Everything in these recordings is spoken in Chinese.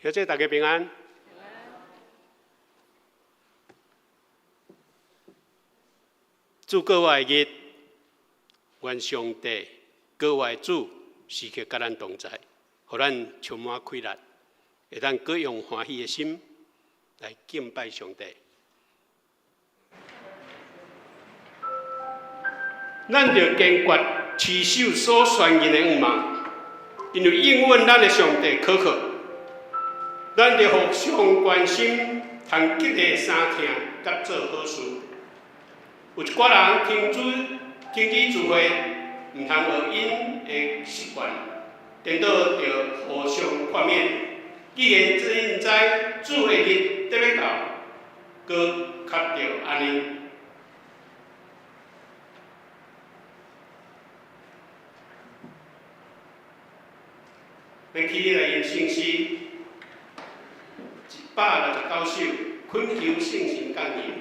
小姐，大家平安。祝各位日，愿上帝、各位主时刻甲咱同在，互咱充满快乐，会当各用欢喜的心来敬拜上帝。咱着坚决持守所宣言的愿望，因为应允咱的上帝可靠。咱着互相关心，通激励相听，甲做好事。有一寡人停止聚会，毋通学因的习惯，颠倒着互相劝勉。既然因知主的日得要到，搁较着安尼。要起你来用圣诗169首，恳求圣神降临。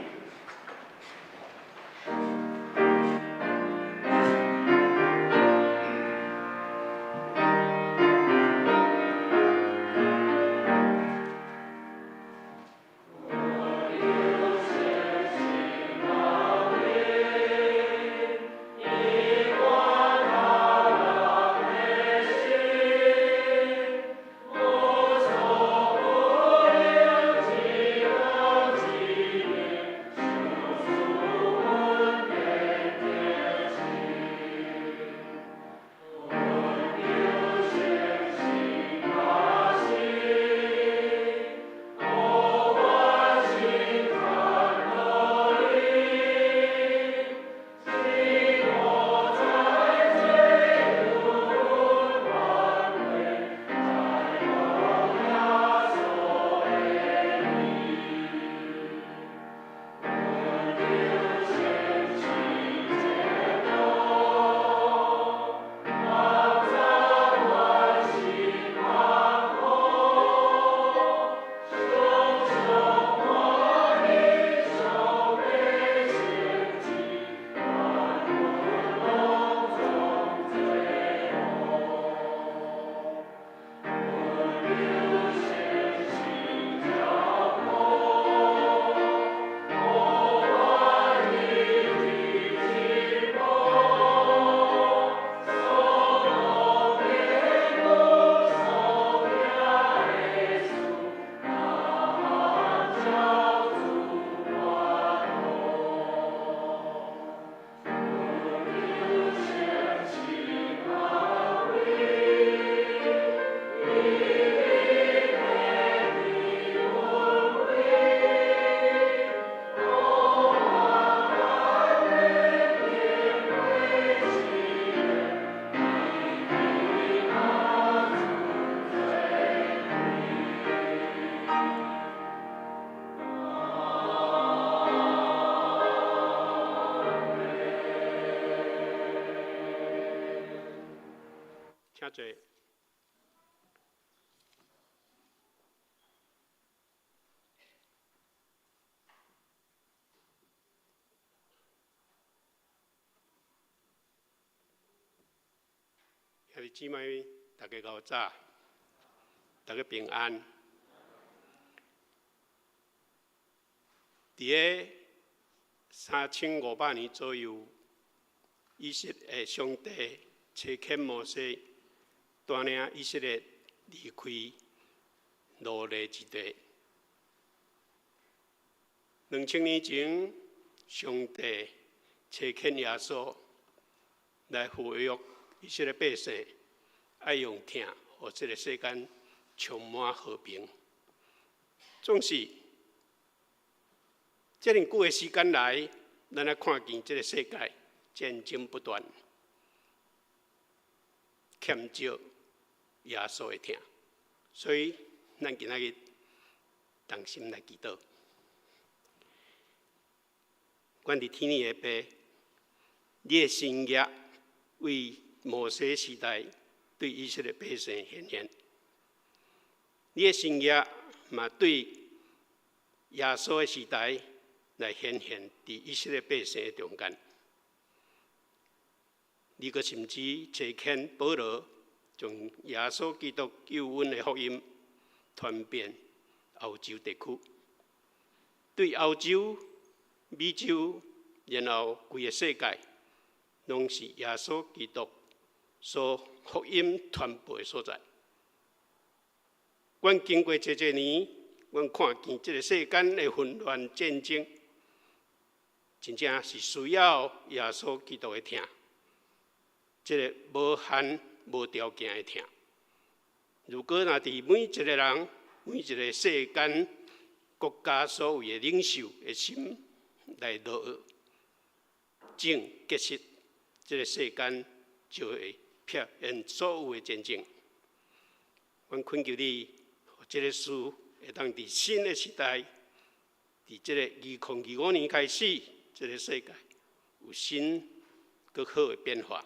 请坐。兄弟姊妹，大家午早，大家平安。伫个3500年左右，以色列上帝差遣摩西，带领以色列离开奴隶之地。2000年前，上帝差遣耶稣来恢复以色列百姓，爱用疼，互这个世间充满和平。总是这么久的时间来，咱啊看见这个世界战争不断，欠少耶稣的疼，所以咱今仔日同心来祈祷。阮伫天父的爸，你的新约为摩西时代对以色列百姓显现，你的新约嘛对耶稣的时代来显现伫以色列百姓的中间。你阁甚至差遣保罗，将耶稣基督救恩的福音传遍欧洲地区，对欧洲、美洲，然后规个世界，拢是耶稣基督所福音传播的所在。阮经过这年，阮看见这个世间的混乱战争，真正是需要耶稣基督的听，这个无限无条件的听。如果若伫每一个人、每一个世间国家所有的领袖的心来落正结束，这个世间就会避免所有的战争。阮恳求你，这个事会当伫新的时代，伫这个2025年开始，这个世界有新更好的变化。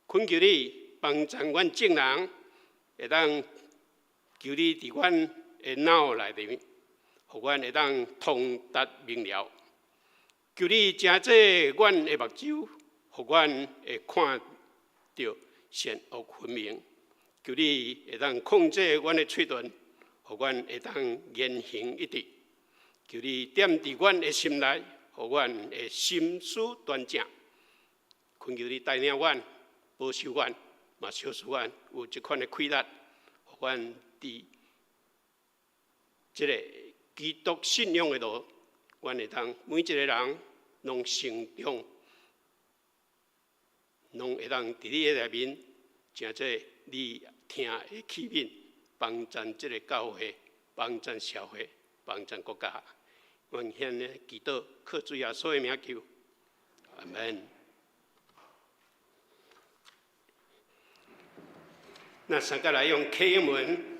恳求你帮助阮众人，会当求你伫阮的脑内面，互阮会当通达明了。求你正济阮的目睭，互阮会看到善恶分明。求你会当控制阮的嘴唇，互阮会当言行一致。求你点伫阮的心内，互阮的心思端正。恳求你带领阮，保守阮，嘛小使阮有这款的气力，互阮伫这个基督信仰的路，阮会当每一个人拢成长，拢会当伫你的内面，真济你听的器皿，帮助这个教会，帮助社会，帮助国家。愿献的祈祷，靠主耶稣的名求，阿门。那三个来用启应文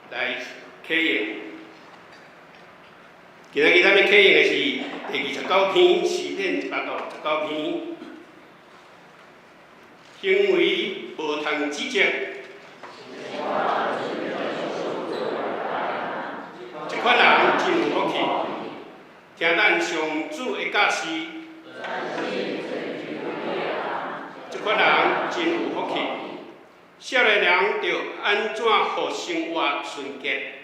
来启应。今日咱要启应的是第29篇，诗篇119篇。行为无通指责，这款人真有福气。听咱上主的教示，这款人真有福气。少年人着安怎互生活纯洁？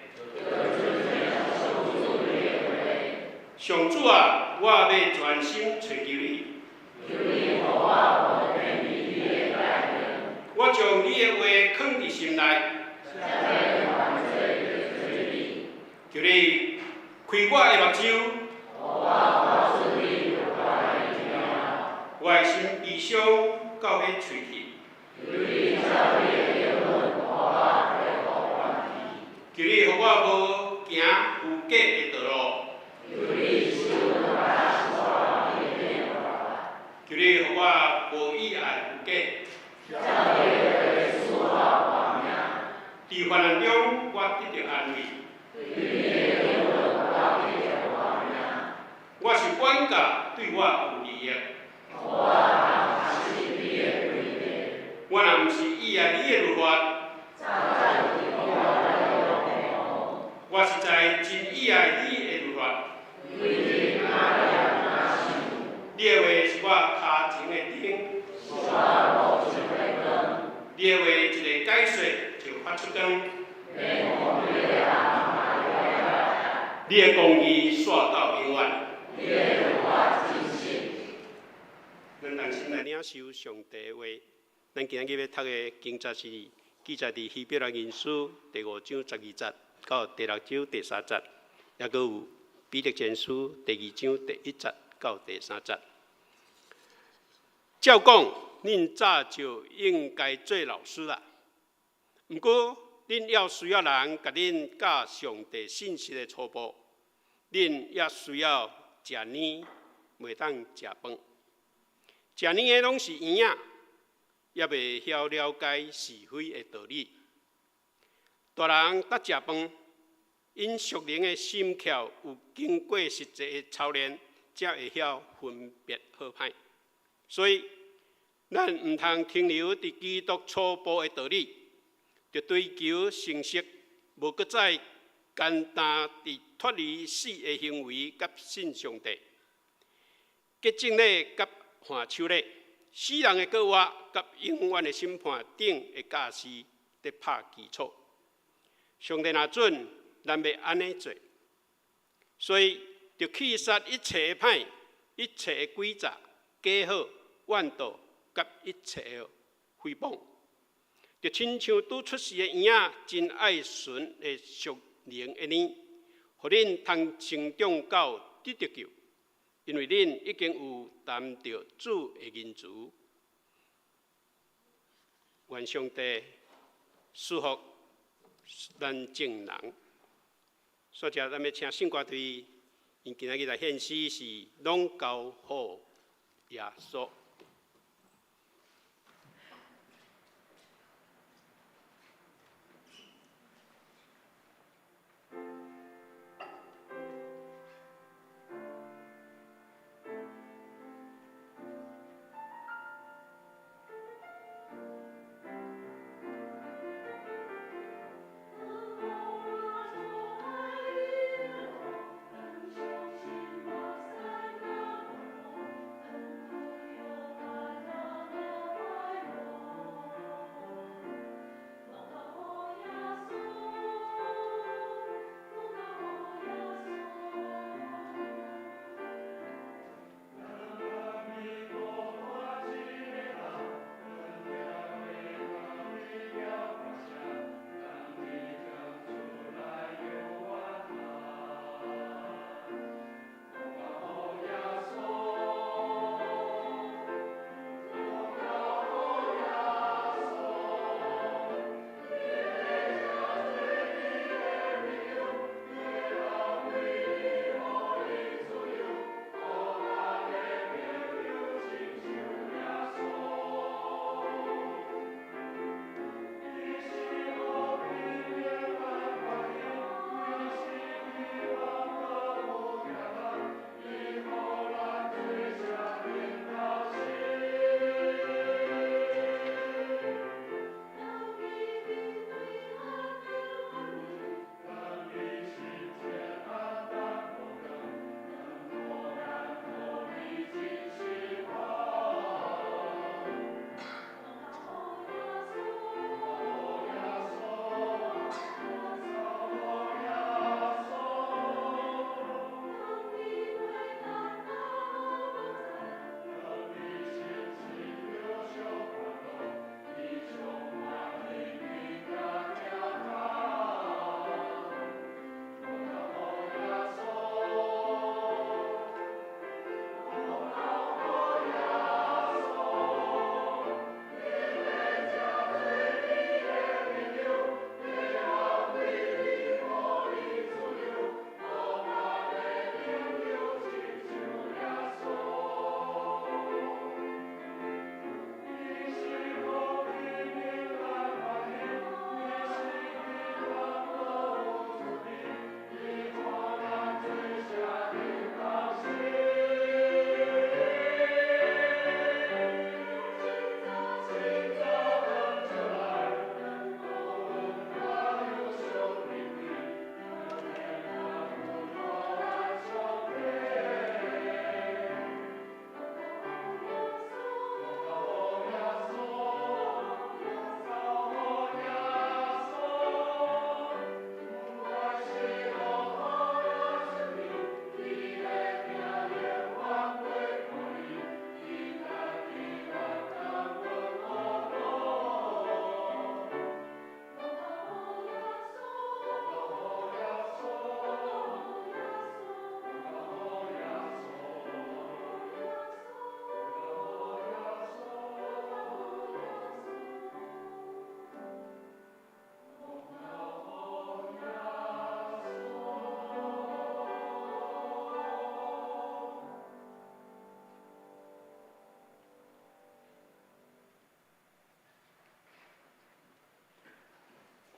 上主啊，我要专心找求你。我将你的话放伫心内，求你开我的目睭，我的心悲伤到要喙齿。求你互我无行有假的道路，求你互我无以爱有假。伫患难中，我得到安慰。我是管教对我有利益。我若毋是依赖你的律法，我实在真依赖你的律法。你的话是我脚前的灯，你的话一个解说就发出光，你的公义线到永远。咱同心来领受上帝的话。咱今日要读的经节是记载伫希伯来人书第5章12节到第6章第3节，也阁有彼得前书第2章第1节到第3节。照讲，恁早就应该做老师啦。不过，恁要需要人甲恁教上帝信息的初步，恁也需要食年，袂当食饭。食年的拢是圆仔。也未晓了解是非的道理。大人得食饭，因属灵的心窍有经过实际的操练，才会晓分别好歹。所以，咱毋通停留伫基督初步的道理，着追求成熟，无搁再简单地脱离死的行为，甲信上帝。结正礼甲换手礼。死人的过活，甲永远的审判顶的假释，得拍基础。上帝若准，咱要安尼做，所以就去杀一切的歹，一切的诡诈、假好、怨妒，甲一切的诽谤，就亲像拄出世的婴仔，真爱纯的属灵的呢，互恁通成长到得着救，因为恁已经有担着主的恩慈。愿上帝赐福咱众人。所以，咱要请圣歌队，因今仔日来献诗是拢交予耶稣。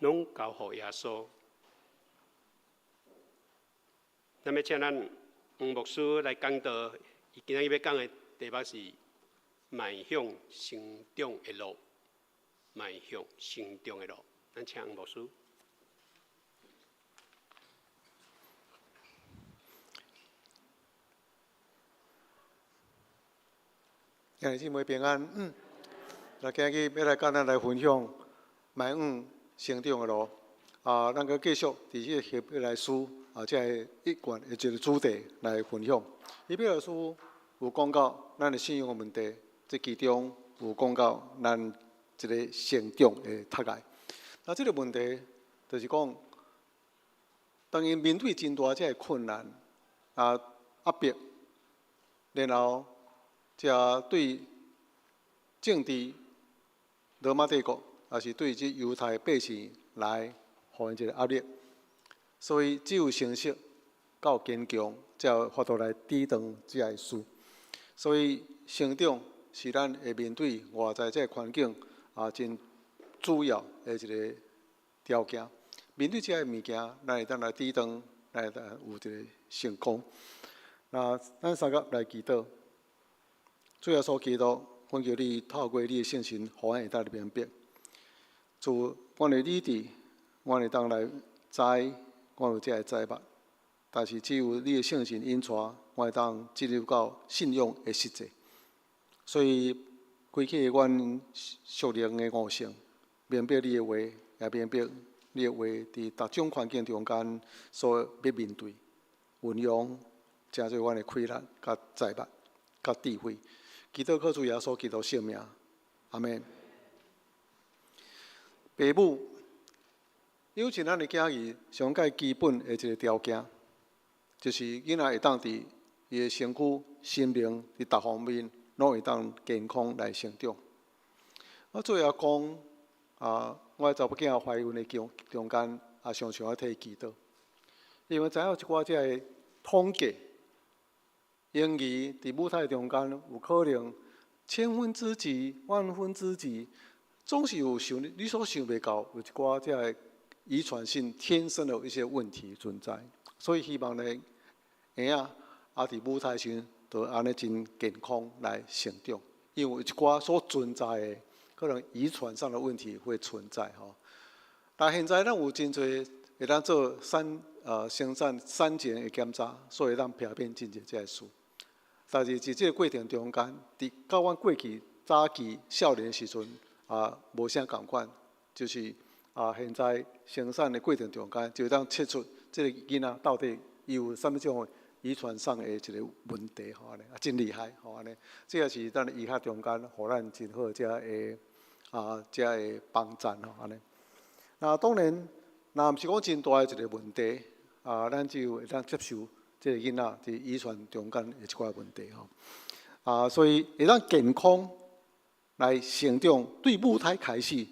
拢交予耶稣。那么，请咱黄牧师来讲道，伊今仔日要讲的题目是迈向成长的路，迈向成长的路。咱请黄牧师。兄弟姊妹平安。那今日要来跟咱来分享迈向成长的路。咱个继续伫这个希伯来书这一贯的一个主题来分享。希伯来书有讲到咱的信仰的问题，这其中有讲到咱一个成长的脱碍。那这个问题就是讲，当因面对真大这个困难压迫，然后才对政治、罗马帝国，也是对这犹太百姓来互因一个压力，所以只有成熟、够坚强，才有法度来抵挡这个事。所以成长是咱会面对外在这个环境真主要的一个条件。面对这个物件，咱会当来抵挡，咱会当有一个成功。那咱三个来祈祷，主要所祈祷，恳求你透过你的圣神，互咱会当来明白。就阮的理智，阮会当来知，阮有这个知捌。但是只有你的圣神引带，阮会当进入到信仰的实际。所以，开启阮属灵的悟性，明白你的话，也明白你的话伫各种环境中间所要面对、运用，真做阮的开力、甲知捌、甲智慧。祈祷靠主耶稣基督圣名，阿门。父母养成咱的囝儿上界基本的一个条件，就是囡仔会当伫伊的身躯、心灵伫各方面，拢会当健康来成长。我最后讲我查某囝怀孕的中间，常常替伊祈祷，因为知影一寡这个统计，婴儿伫母胎中间有可能1/1000、1/1000，总是有你所想袂到有一寡这个遗传性天生的一些问题存在，所以希望呢，婴仔伫母胎时，就安尼真健康来成长，因为有一寡所存在的。可能遗传上的问题会存在但现在咱有真侪会当做生产产前的检查，所以咱避免真侪这个事。但是伫这个过程中间，甲阮过去早期少年的时阵无啥共款，就是现在生产的过程中间，就当测出这个囡仔到底有啥物种遗传上的一个问题真厉害安尼。这也是咱医学中间，互咱真好这个这个帮助安尼。那当然，若毋是讲真大的一个问题咱就会当接受这个囡仔伫遗传中间的一寡问题所以会当健康来成长，对母胎开始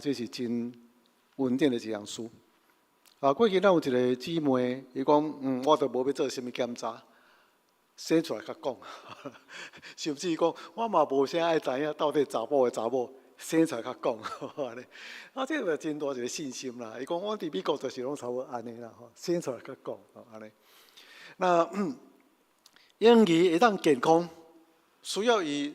这是真稳定的一样事。过去咱有一个姊妹，伊讲我都无要做啥物检查，生出来才讲，甚至讲我嘛无啥爱知影到底查某的查某。生出来较讲，这个真大一个信心啦。伊讲我伫美国就是拢差不多安尼啦，生出来较讲安尼。那婴儿会当健康，需要伊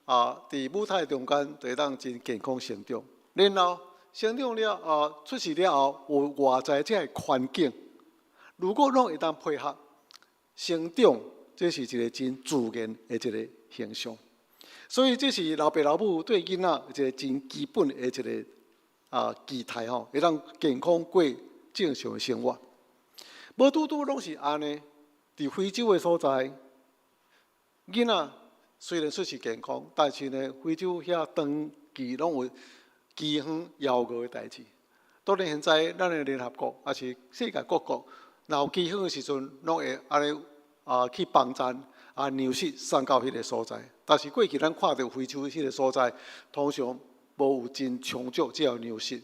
伫母胎中间会当真健康成长，然后成长了出世了后有外在这个环境，如果拢会当配合成长，这是一个真自然的一个现象。所以这是老爸老母对囡仔一个真基本的一个期待会当健康过正常的生活。无拄拄拢是安尼，伫非洲的所在，囡仔虽然说是健康，但是呢，非洲遐长期拢有饥荒、枵饿的代志。当然现在咱的联合国也是世界各国，若有饥荒的时阵，拢会安尼去帮助粮食送到迄个所在。但是过去咱看到非洲迄个所在，通常无有真充足这粮食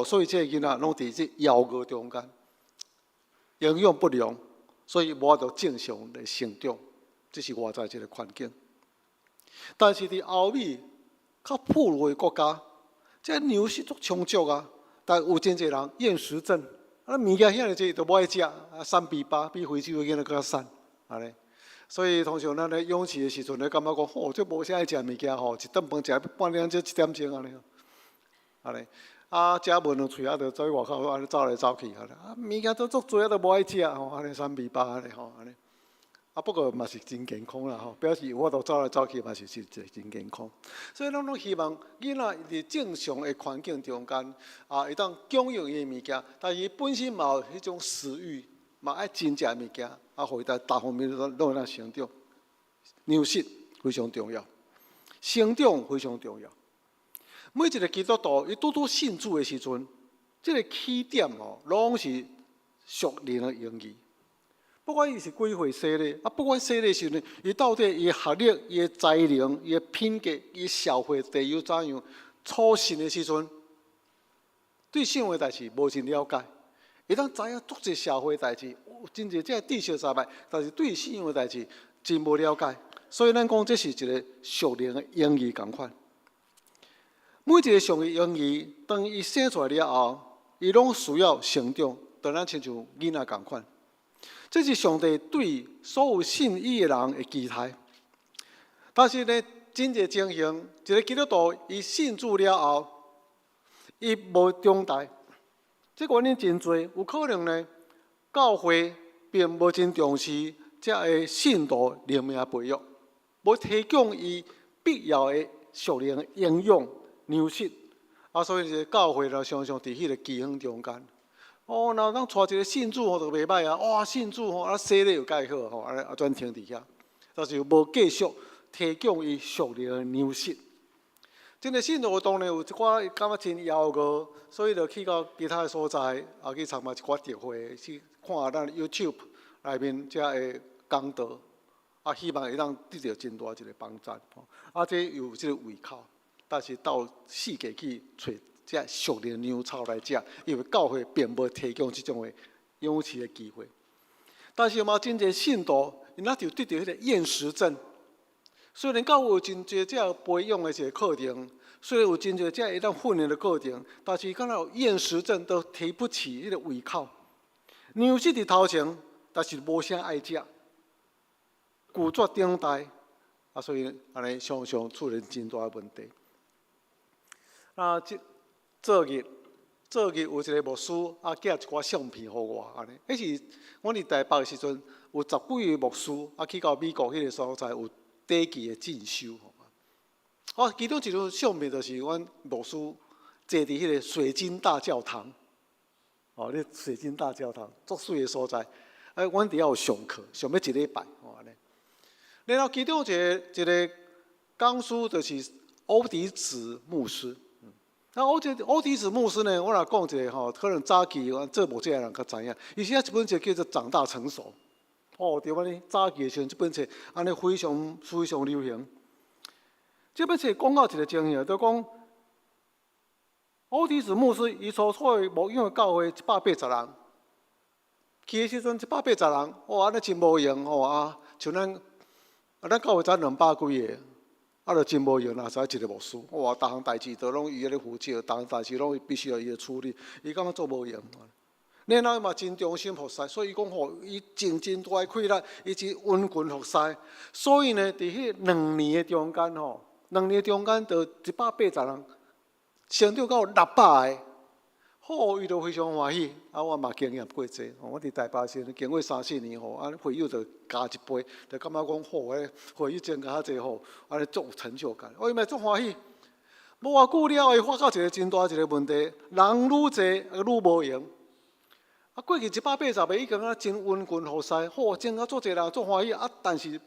所以这个囡仔拢伫这枵饿中间，营养不良，所以无法度正常的成长，这是外在一个环境。但是伫欧美较富裕的国家，这粮食足充足但有真侪人厌食症，物件遐尼济都无爱食，3比8，比非洲的囡仔更较瘦安尼。所以通常咱咧养饲的时阵咧，感觉讲这无啥爱食物件一顿饭食半两至1点钟安尼，食无两喙就走去外口安尼走来走去物件都足多都无爱食安尼3比8安尼不过嘛是真健康啦吼，表示我都走来走去嘛是真健康。所以咱拢希望囡仔伫正常的环境中间会当供应伊的物件，但是伊本身嘛有迄种食欲，嘛爱真食物件，互伊在大方面拢会当成长。粮食非常重要，成长非常重要。每一个基督徒伊拄信主的时阵，这个起点拢是属灵的用意。不管伊是几岁生的，不管生的时阵，伊到底伊学历、伊的才能、伊的品格、伊社会地位怎样，初信的时阵，对圣的代志无真了解，会当知影足侪社会代志，真侪这知识三昧，但是对圣的代志真无了解。所以咱讲这是一个属灵的用意共款。每一个上的婴儿，当伊生出来了后，伊拢需要成长，当然亲像囡仔共款。这是上帝对所有信伊的人的期待。但是呢，真侪情形，一个基督徒伊信主了后，伊无长大，这原因真多，有可能呢，教会并无真重视这个信徒灵命的培育，无提供伊必要的属灵的营养、粮食，所以这教会常常伫迄个饥荒中间。那咱带一个信主就袂歹啊！哇，信主洗礼又介好安全停伫遐，但是无继续提供伊属灵的粮食。真个信徒当然有一寡感觉真夭饿，所以就去到其他的所在，去参加一寡聚会，去看咱 YouTube 内面遮的讲道，希望会当得到真大一个帮助。这有这个胃口，但是到世界去找。这属灵粮草来食，因为教会并无提供这种的养持的机会。但是嘛，真侪信徒，因那就对着迄个厌食症。虽然教会有真侪这培养的一个课程，虽然有真侪这一当训练的课程，但是敢若有厌食症都提不起迄个胃口。粮食伫头前，但是无啥爱食，拒绝等待，所以安尼常常出现真大的问题。昨日有一个牧师寄一寡相片互我，安尼。迄是我伫台北的时阵，有10几个牧师去到美国迄个所在有短期的进修。其中一张相片就是阮牧师坐伫迄个水晶大教堂。那水晶大教堂足水的所在。阮伫遐有上课，上要1礼拜，安尼。然后其中一个讲师就是欧迪子牧师。欧迪子牧师呢，我若讲一个可能早期做无这个人较知影。伊写一本册叫做《长大成熟》。对安尼，早期的时阵，这本册安尼非常流行。这本册讲到一个情形，就讲欧迪子牧师伊所处的牧养的教会180人，去的时阵180人，安尼真无用像咱教会才200几个。就真无用啦，使一个牧师，逐项代志都拢伊咧负责，逐项代志拢必须要伊来处理，伊感觉做无用。然后嘛真忠心服侍，所以讲伊尽真大的气力，伊真温群服侍。所以呢，伫迄2年的中间2年的中间，就180人成长到600个，伊就非常欢喜。我嘛经验过济，我伫台北时经过3-4年会友就加一倍，就感觉讲会友增加较济安尼足有成就感。伊嘛足欢喜。无偌久了，伊发觉一个真大一个问题，人愈济愈无用。过去180个已经真温群服侍，真足济人足欢喜但是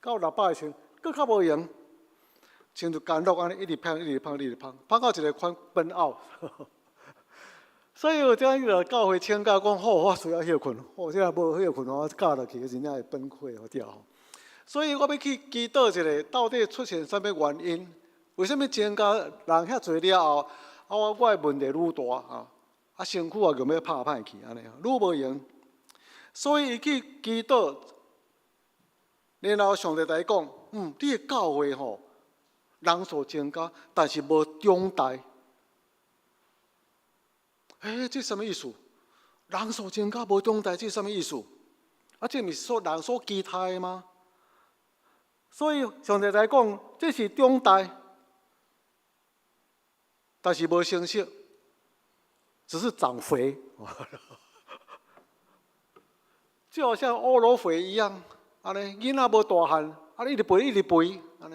到600个时，佫较无用。像就干落安尼一直胖，胖到一个款奔out。所以有这个教会请假讲我需要休困，这若无休困我教落去真正会崩溃掉。所以我要去祈祷一下，到底出现什么原因？为什么请假人遐侪了后，我的问题愈大身躯又要拍歹去安尼，愈无用。所以伊去祈祷，然后上帝来讲，你的教会人数增加，但是无长大。这什么意思？人数增加无长大，这什么意思？这不是人所期待的吗？所以上帝来讲，这是长大，但是无成熟，只是长肥，就好像欧罗肥一样，安尼囡仔无大汉，啊，一直肥一直肥，安尼，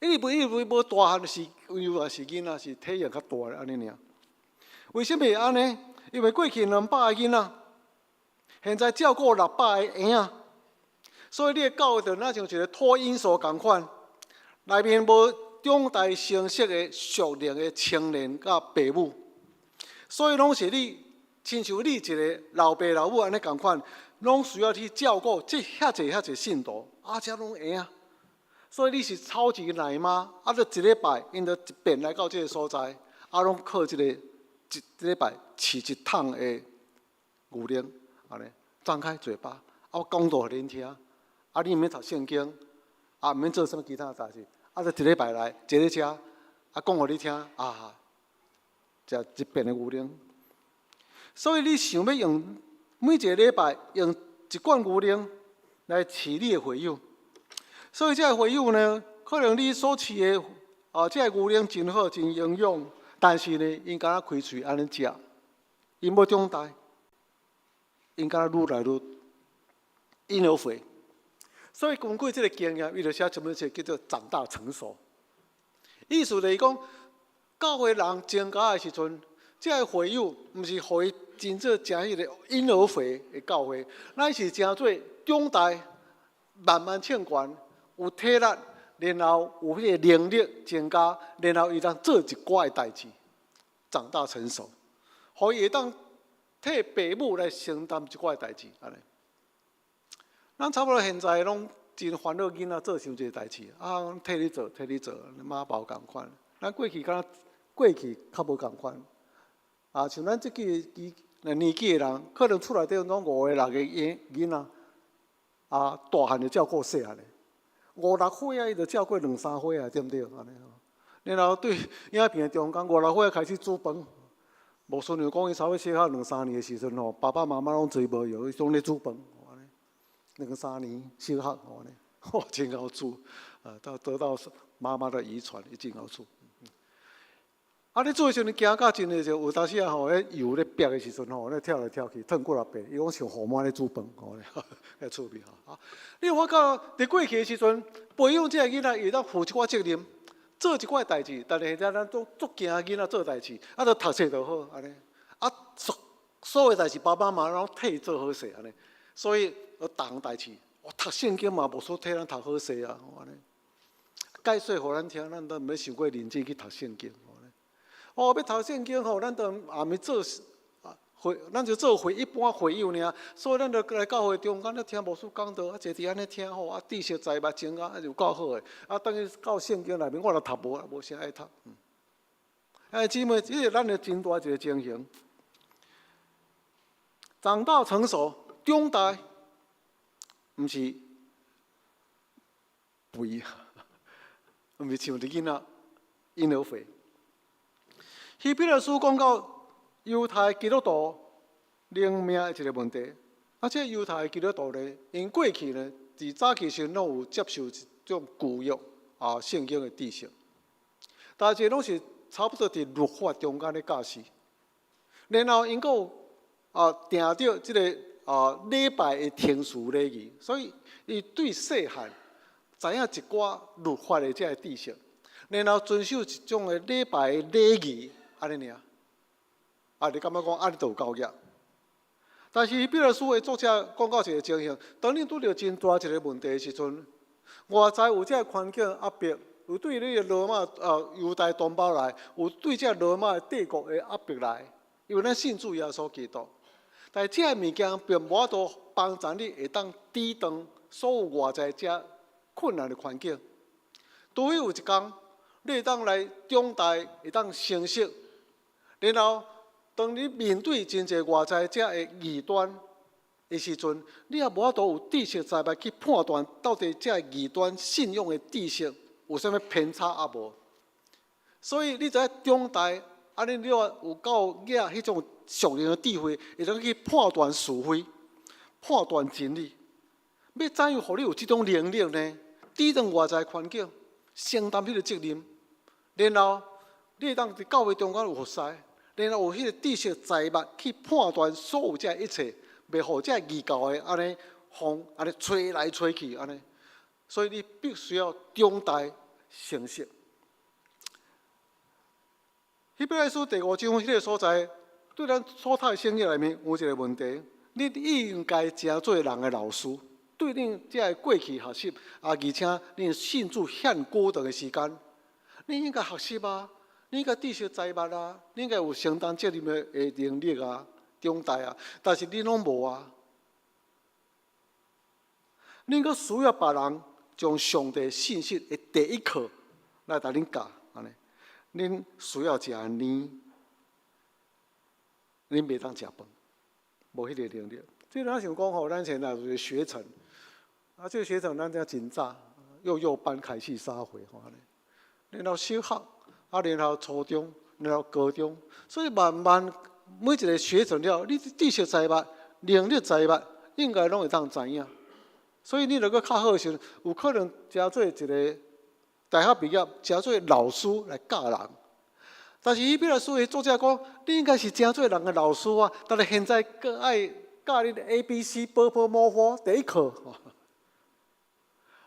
一直肥无大汉是又是囡仔是体型较大安尼尔。为什么会安尼？因为过去200个囡仔，现在照顾600个婴仔，所以你的教育就那像一个托婴所共款，内面无长大成熟的熟龄的青年甲爸母，所以拢是你，亲像你一个老爸老母安尼共款，拢需要去照顾这遐济信徒，才拢会啊。所以你是超级奶妈，就一礼拜因就一遍来到这个所在，拢靠一礼拜饲1桶的牛奶，安尼张开嘴巴，我讲道互恁听，你毋免读圣经，毋免做什么其他代志。就一礼拜来坐咧遮，讲互你听，食一遍的牛奶。所以你想要用每一个礼拜用1罐牛奶来饲你的会友，所以这个会友呢，可能你所饲的这个牛奶真好真营养，但是呢，因敢若开喙安尼食，因要长大，因敢若愈来愈婴儿肥。所以根据这个经验，伊就写一本书叫做《长大成熟》。意思就是讲，教会人增加的时阵，这个会友毋是互伊真正食迄个婴儿肥的教会，乃是真做长大、慢慢健全、有体力，然后有迄个能力增加，然后伊当做一寡的代志，长大成熟，互伊会当替父母来承担一寡的代志，安尼。咱差不多现在拢真烦恼囡仔做伤济代志，替你做，妈宝共款。咱过去较无共款，像咱这年纪的人，可能厝内底拢5个6个囡仔，大汉就照顾细汉的，5、6岁伊就照顾2、3岁对不对？安尼然后对影片中间5、6岁开始煮饭，无顺像讲伊差不多小学2、3年的时阵爸爸妈妈拢做无用，伊总咧煮饭。2、3年小学真好煮，得到妈妈的遗传，伊真好煮。你做的时阵惊到真的就有当时迄油咧逼的时阵咧跳来跳去，腾过来爬，伊讲像河马咧煮饭，遐趣味你有发觉伫过去的时阵，培养这个囡仔会当负一寡责任，做一寡代志，但是现在咱足惊囡仔做代志，就读册就好安尼，所有代志爸爸妈妈拢替伊做好势安尼，所以。重代志，读圣经嘛，无说替咱读好势啊，安尼。解说互咱听，咱都毋要想过认真去读圣经，要读圣经咱都也免做咱就做一般会友尔，所以咱就来教会中间咧听牧师讲道，坐伫安尼听知识在目前有够好诶，等于到圣经内面我就读无啥爱读。姊妹，这是咱的真大一个情形。长大成熟，长大。毋是肥，毋是像啲囡仔婴儿肥。希伯来书讲到犹太基督徒灵命的一个问题，这犹太基督徒呢，因过去呢，伫早期时拢有接受一种旧约圣经的知识，但是拢是差不多伫律法中间的教示，然后因个定着这个。礼拜的听书礼仪，所以伊对细汉知影一寡律法的这个知识，然后遵守一种的礼拜的礼仪，安尼尔。你感觉讲你就有够业？但是彼得书的作者讲到一个情形，当你拄到真大一个问题的时阵，外在有这个环境压迫，有对你的罗马犹太同胞来，有对这罗马帝国的压迫来，因为咱信主耶稣基督。但是这个物件并无法度帮助你会当抵挡所有外在这困难的环境。除非有一天，你会当来长大，会当成熟，然后当你面对真侪外在这的异端的时阵，你也无法度有知识在去判断到底这异端信仰的知识有啥物偏差无。所以你知影长大，你有够野迄种。属灵的智慧，会当去判断是非、判断真理。要怎样互你有这种能力呢？抵挡外在环境，承担迄个责任，然后你会当伫教会中间有服侍，然后有迄个知识在目去判断所有这一切，袂互这异教的安尼风安尼吹来吹去安尼，所以你必须要中台成熟。希伯来书第5章迄个所在，对咱所读的圣经内面有一个问题：你应该诚做人的老师，对恁这个过去学习，而且恁信主很久长的时间，你应该学习啊，你应该知识财物啊，你应该有承担责任的能力啊、中台啊，但是你拢无啊。恁阁需要别人将上帝信息的第一课来甲恁教，安尼。恁需要食年，恁袂当食饭，无迄个能力。即咱想讲吼，咱现在有一个学程，啊，这个学程咱才真早，幼班开始3岁吼安尼，然后小学，啊，然后初中，然后高中，所以慢慢每一个学程了，你知识财物、能力财物，应该拢会当知影。所以你如果较好的时候，有可能加做一个大学毕业，加做老师来教人。但是伊彼个书的作者讲，你应该是真做人的老师啊！但是现在佫爱教你 ABC 波波摸摸第一课，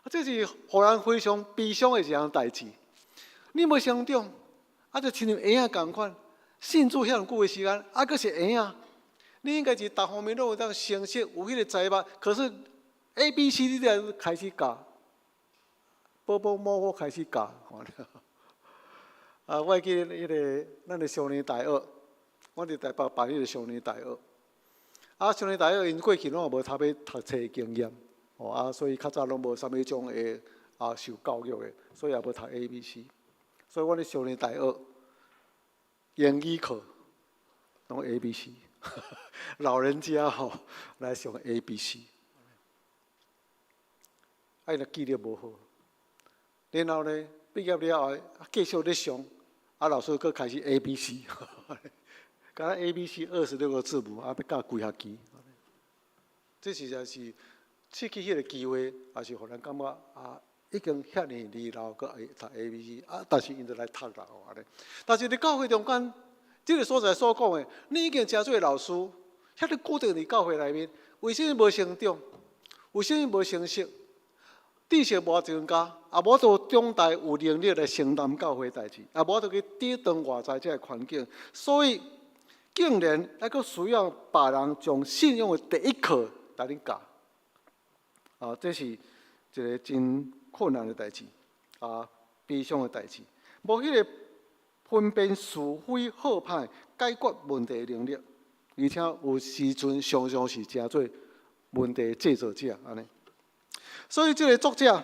这是互人非常悲伤的一样代志。你无成长，啊，就亲像婴仔共款，信主遐久的时间，啊，佫是婴仔。你应该是各方面都有当成熟，有迄个才华，可是 ABC 你才开始教，波波摸摸开始教，啊，我会记得迄个咱的少年大学，我伫台北办迄个少年大学。啊，少年大学因过去拢也无读要读册的经验，啊，所以较早拢无啥物种的受教育的，所以也无读 ABC。所以我伫少年大学英语课拢 ABC， 老人家来上 ABC。啊，伊若记忆力无好，然后呢，毕业了后继续咧上，啊，老师佫开始 ABC， 敢若 ABC 26个字母，啊，要教几学期，这实在是失去迄个机会，也是互人感觉已经遐尼年老，佫爱读 ABC， 但是因就来读啦，安尼。但是伫教会中间，这个所在所讲的，你已经真做老师，遐尼固定伫教会内面，为什么无成长？为什么无成熟？知识无增加，也无到中台有能力来承担教会代志，也无到去抵挡外在这个环境，所以竟然还佫需要别人将信仰的第一课来恁教，这是一个真困难的代志，悲伤的代志，无迄个分辨是非好歹、解决问题的能力，而且有时阵常常是真做问题制造者安尼。所以，这个作者，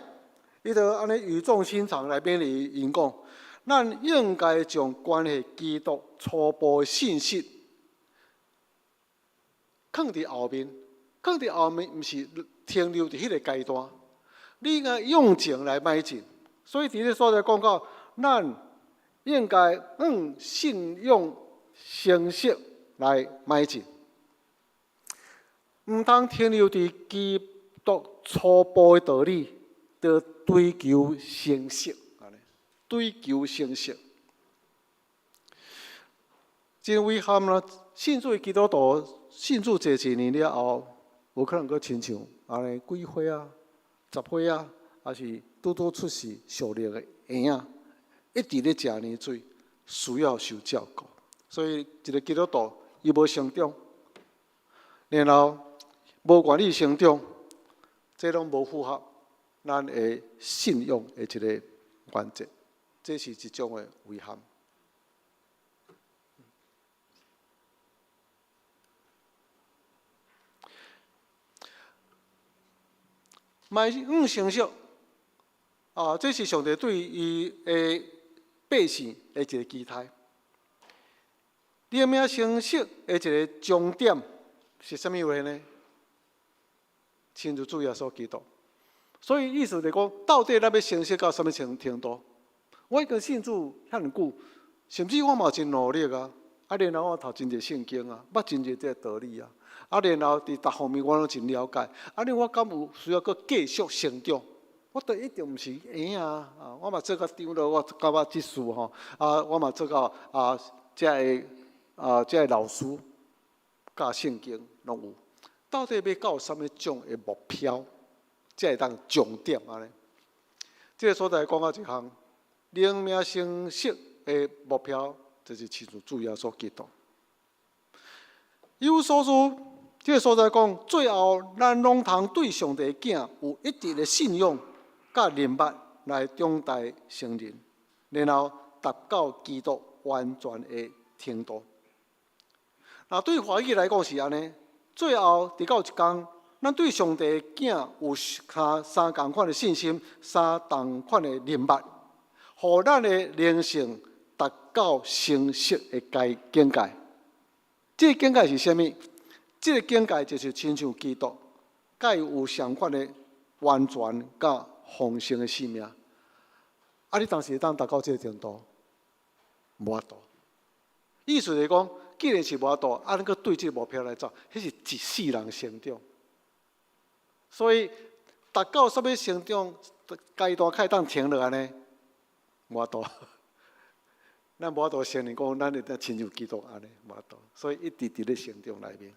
伊就安尼语重心长来勉励因讲，咱应该将关系基督初步的信息放伫后面，放伫后面，毋是停留伫迄个阶段，你应该用情来迈进。所以，伫咧所在讲到，咱应该用信用成熟来迈进，毋通停留伫基督初步的道理，要追求成熟，安尼，追求成熟，真遗憾啦！信主的基督徒，信主侪几年了后，有可能佫亲像安尼几岁啊、10岁啊，还是拄出世小力的婴仔，一直咧食奶水，需要受照顾。所以一个基督徒，伊无成长，然后无愿意成长。这拢无符合咱的信用的一个原则，这是一种的遗憾。迈向成熟，这是上帝对伊的百姓的一个期待。你命成熟的一个终点是啥物话呢？亲如主耶稣基督，所以意思就是讲，到底咱要成熟到什么程度？我已经信主遐久，甚至我嘛真努力啊！然后我读真侪圣经啊，捌真侪这道理啊！然后伫各方面我拢真了解。我敢有需要佫继续成长？我都一定毋是婴仔啊！我嘛做到长老，我教我即事吼我嘛做到这个老师教圣经拢有。到底要到什么种的目标，才会当重点安尼？这个所在讲到一项，灵命成熟的目标，就是亲像主耶稣基督。有所书这个所在讲，最后咱拢通对上帝囝有一定的信用甲认捌来长大成人，然后达到基督完全的程度。那对华语来讲是安尼，最后直到一天，咱对上帝的囝有三同款的信心，三同款的认捌，互咱的灵性达到成熟的境界。这个境界是啥物？这个境界就是亲像基督，甲伊有相款的完全甲丰盛的生命。啊，你当时会当达到这个程度，无法度。意思是讲，既然是无法度，啊，咱个对这个目标来走，迄是一世人成长。所以达到什么成长阶段，开当停落安尼，无法度。咱无法度承认讲，咱会当亲像基督安尼，无法度。所以一直伫咧成长内面。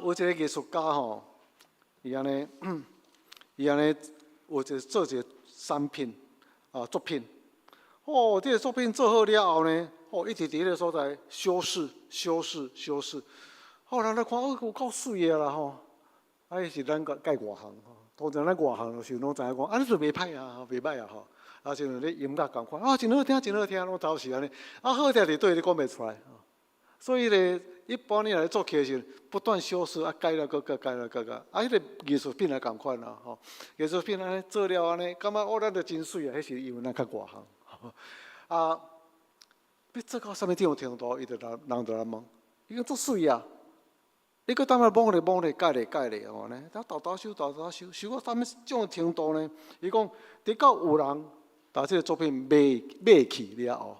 有一个艺术家吼，伊安尼有做一个产品作品。这个作品做好了后呢，一直伫个所在修饰。人来看，有够水个啦吼。迄是咱介外行吼，通常咱外行就是拢知影讲，你做袂歹啊，袂歹啊吼。像咧音乐共款，真好听，真好听，拢都是安尼。好听伫对你讲袂出来。所以咧，一般你来做客的时候，不断修饰，改了改，迄个艺术品也共款啦，吼。艺术品安尼做了安尼，感觉咱就真水啊，迄是因为咱较外行。要做到什么地方程度，人就来问，伊讲做水啊，你搁当来摸咧，改咧，吼呢，倒修到什么种程度呢？伊讲，直到有人把这个作品买去了后，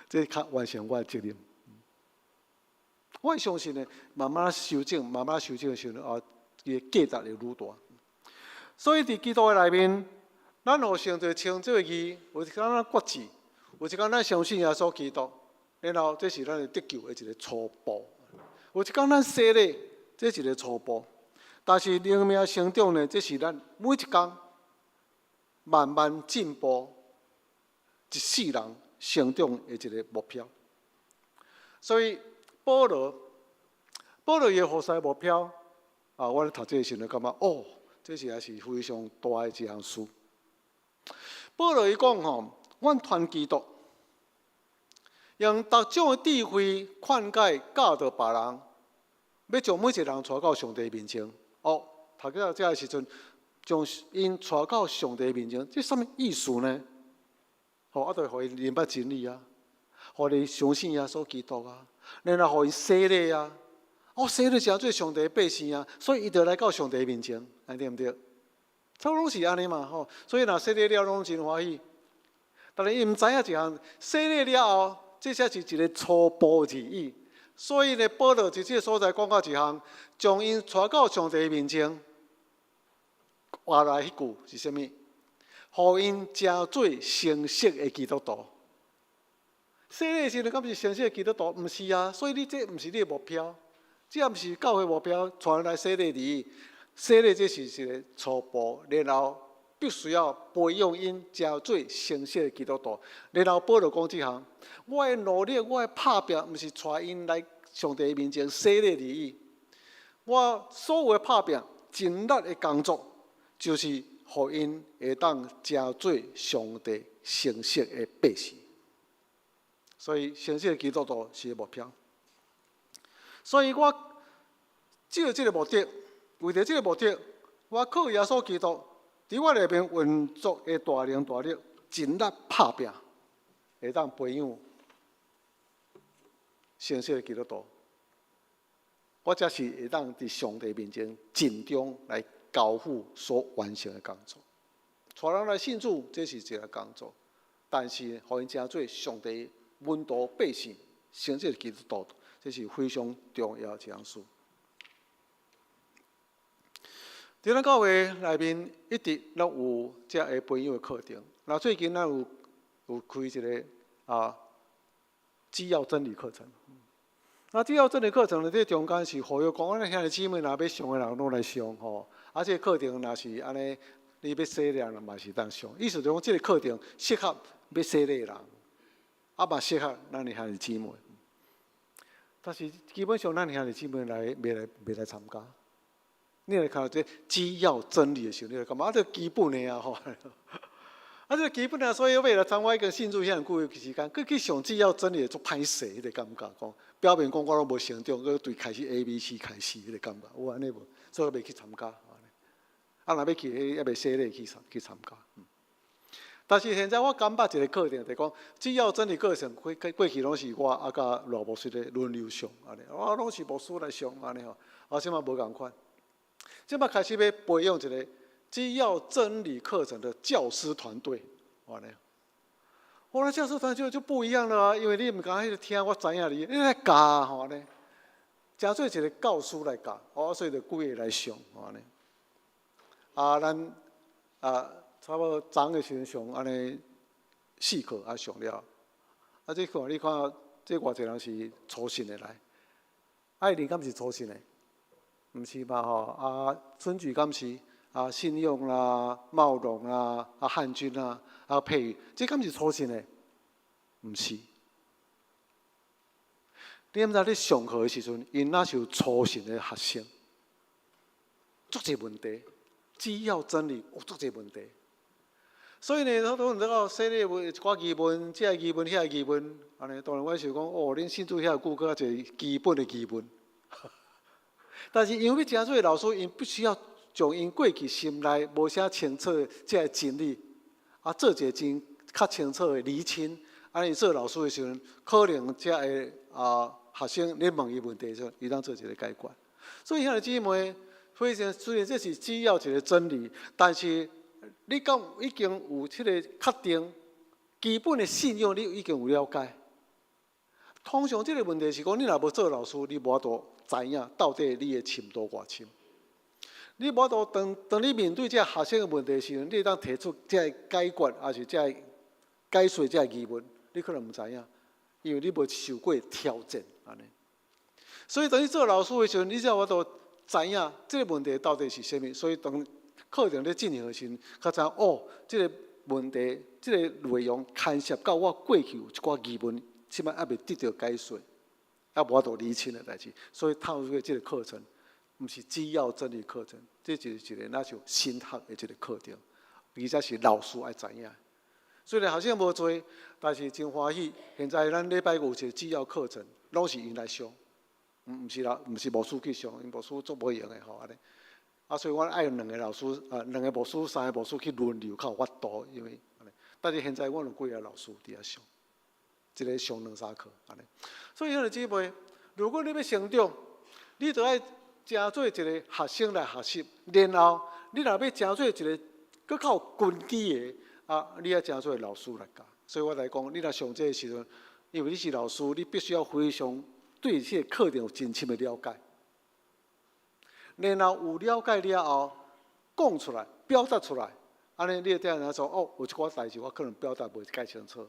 这较完成我的责任。我相信呢，慢慢修正的时候，伊的价值会愈大。所以伫基督的内面，咱互成就称这个字，有一工咱决志，有一工咱相信耶稣基督，然后这是咱的得救的一个初步。有一工咱洗礼，这是一个初步。但是灵命成长呢，这是咱每一工慢慢进步，一世人成长的一个目标。所以保罗伊的何塞目标我咧读这个时候感觉这是也是非常大的一项事。保罗伊讲吼，阮传基督，用各种的智慧劝解教导别人，要将每一个人带到上帝面前。读到这个时阵，将因带到上帝面前，这什么意思呢？就互伊明白真理啊，互伊相信耶稣基督啊。然后，互伊洗礼啊，洗礼成做上帝的百姓啊，所以伊就来到上帝面前，对毋对？差不多拢是安尼嘛，所以若洗礼了，拢真欢喜。但是伊毋知影一项，洗礼了后，这才是一个初步而已。所以呢，保罗伫这个所在讲到一项，将因带到上帝面前，话来迄句是啥物？互因成做成熟的基督徒。洗礼时阵，敢是成熟的基督徒？毋是啊，所以你这毋是你的目标，这也毋是教会目标，传来洗礼而已。洗礼这是一个初步，然后必须要培养因成做成熟的基督徒。然后保罗讲这项，我的努力，我的拍拼，毋是带因来上帝面前洗礼而已。我所有的拍拼、尽力的工作，就是互因会当成做上帝成熟的百姓。所以，成熟的基督徒是目标。所以我照这个目的，为着这个目的，我靠耶稣基督伫我内面运作的大能大力，尽力拍拼，会当培养成熟的基督徒。我才是会当伫上帝面前尽忠来交付所完成的工作。带人来信主，这是一个工作，但是互因成做上帝门徒百姓，成熟的基督徒，这是非常重要的一项事。伫咱教会内面，一直拢有这个培养的课程。最近咱有开一个基要真理课程。那只要真理课程呢，这中间是呼吁讲，咱兄弟姊妹若要上的人拢来上吼，而且课程若是安尼，你要洗礼人嘛是当上。意思就讲，这个课程适合要洗礼人，嘛适合咱的兄弟姊妹。但是基本上，咱兄弟姊妹未来参加。你来看到这只要真理的时候，你来干嘛？这基本的啊吼。这基本啊，所以为了参加一个信主遐久的时间，佮去上只要真理做歹势，迄个感觉讲，表面讲我都无成长，佮对开始 ABC 开始，迄个感觉有安尼无？所以袂去参加。若要去，还袂洗礼去参加。但是现在我感觉一个课程，就是讲只要真理课程，过去拢是我甲罗牧师咧轮流上，安尼，我拢是牧师来上，安尼吼，即摆无共款，即摆开始要培养一个。只要真理课程的教师团队，完了，我的教师团队就不一样了啊！因为你唔讲迄个听，我知影你来教吼呢，真做一个教师来教，所以就几个来上，安尼。咱差不多昨的时阵上安尼4课上了，这课你看，这偌济人是初信的来，艾琳敢是初信的？唔是吧？吼，春菊敢是？信用啦、茂荣啦、汉军啦、佩宇，这敢是初信的？唔是。你毋知你上课的时阵，因那是有初信的学生，足侪问题，只要真理有足侪问题。所以呢，当然到洗礼有一寡疑问，这个疑问、遐个疑问，安尼当然我想讲，恁信主遐久，搁一个基本的疑问。但是因为真做老师，因必须要。从因过去心内无啥清楚这个真理，做一个真较清楚的厘清。安尼做老师的时阵，可能这个学生你问伊问题时，伊当做一个解决。所以兄弟姊妹，非常虽然这是只要一个真理，但是你讲已经有这个确定基本的信用，你已经有了解。通常这个问题是讲，你若无做老师，你无法度知影到底你的深度偌深。你无法度当你面对这学生的问题时，你当提出这解决，还是这解说这疑问，你可能唔知影，因为你无受过挑战安尼。所以当你做老师的时候，你才有法度知影这个问题到底是啥物。所以当课程咧进行的时，较知这个问题、这个内容牵涉到我过去有一寡疑问，即摆还未得到解说，还无法度厘清的代志，所以透过这个课程。毋是只要真理课程，这就是一个那像新学的一个课程，而且是老师爱知影。虽然学生无做，但是真欢喜。现在咱礼拜五有一个只要课程，拢是因来上，毋是牧师去上，因牧师做无用的吼安尼。所以我爱用2个老师，2个牧师、3个牧师去轮流，较有法度，因为安尼。但是现在我有几个老师伫遐上，一个上2、3课安尼。所以兄弟姊妹，如果你要成长，你就爱。真做一个学生来学习，然后你若要真做一个更较有根基的你要真做老师来教。所以我来讲，你若上这个时阵，因为你是老师，你必须要非常对这个课程有真深的了解。然后有了解了后，讲出来、表达出来，安尼你这样来说，有一寡代志我可能表达袂介清楚。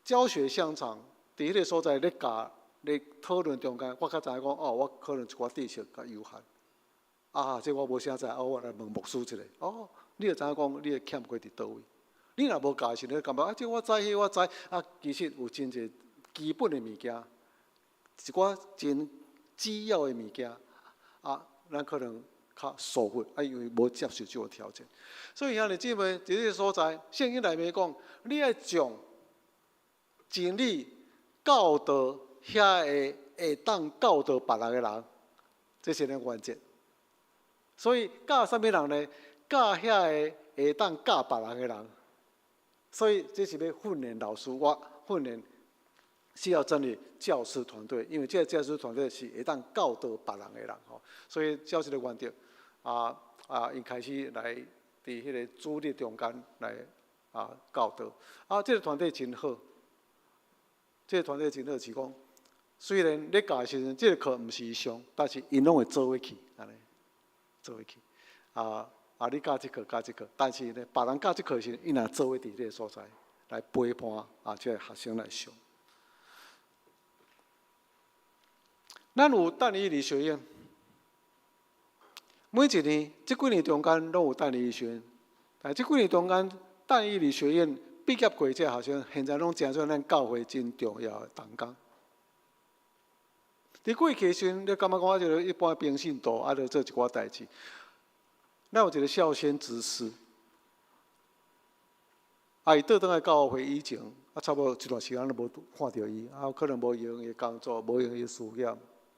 教学相长，伫迄个所在咧教。咧讨论中间，我较知影讲，我可能一寡知识较有限。这我无啥知，我来问牧师一下。你就知影讲，你的欠缺伫倒位？你若无教时，你感觉这我知，迄我知。其实有真侪基本的物件，一寡真只要的物件，咱可能较疏忽，因为无接受这个条件。所以兄弟姊妹，伫这个所在，圣经内面讲，你要将真理教导。遐个会当教导别人的人，这是个关键。所以教啥物人呢？教遐个会当教别人的人。所以这是要训练老师，我训练需要真理教师团队，因为这个教师团队是会当教导别人的人吼。所以教师的原则因开始来伫迄个主力中间来教导。这个团队真好，这个团队真好是讲。虽然咧教的时阵，这个课毋是伊上，但是因拢会做伙去，安尼做伙去。你教这课，教这课，但是呢，别人教这课时，因也做伙伫这个所在来陪伴这个学生来上。咱有但以理学院，每一年这几年中间拢有但以理学院，但这几年中间但以理学院毕业过这学生，现在拢成做咱教会真重要的同工。伫过去时，你感觉讲就一般平信徒，就做一寡代志。咱有一个孝先执事，伊倒转来教会以前，差不多一段时间都无看到伊，可能无用伊的工作，无用伊的事业。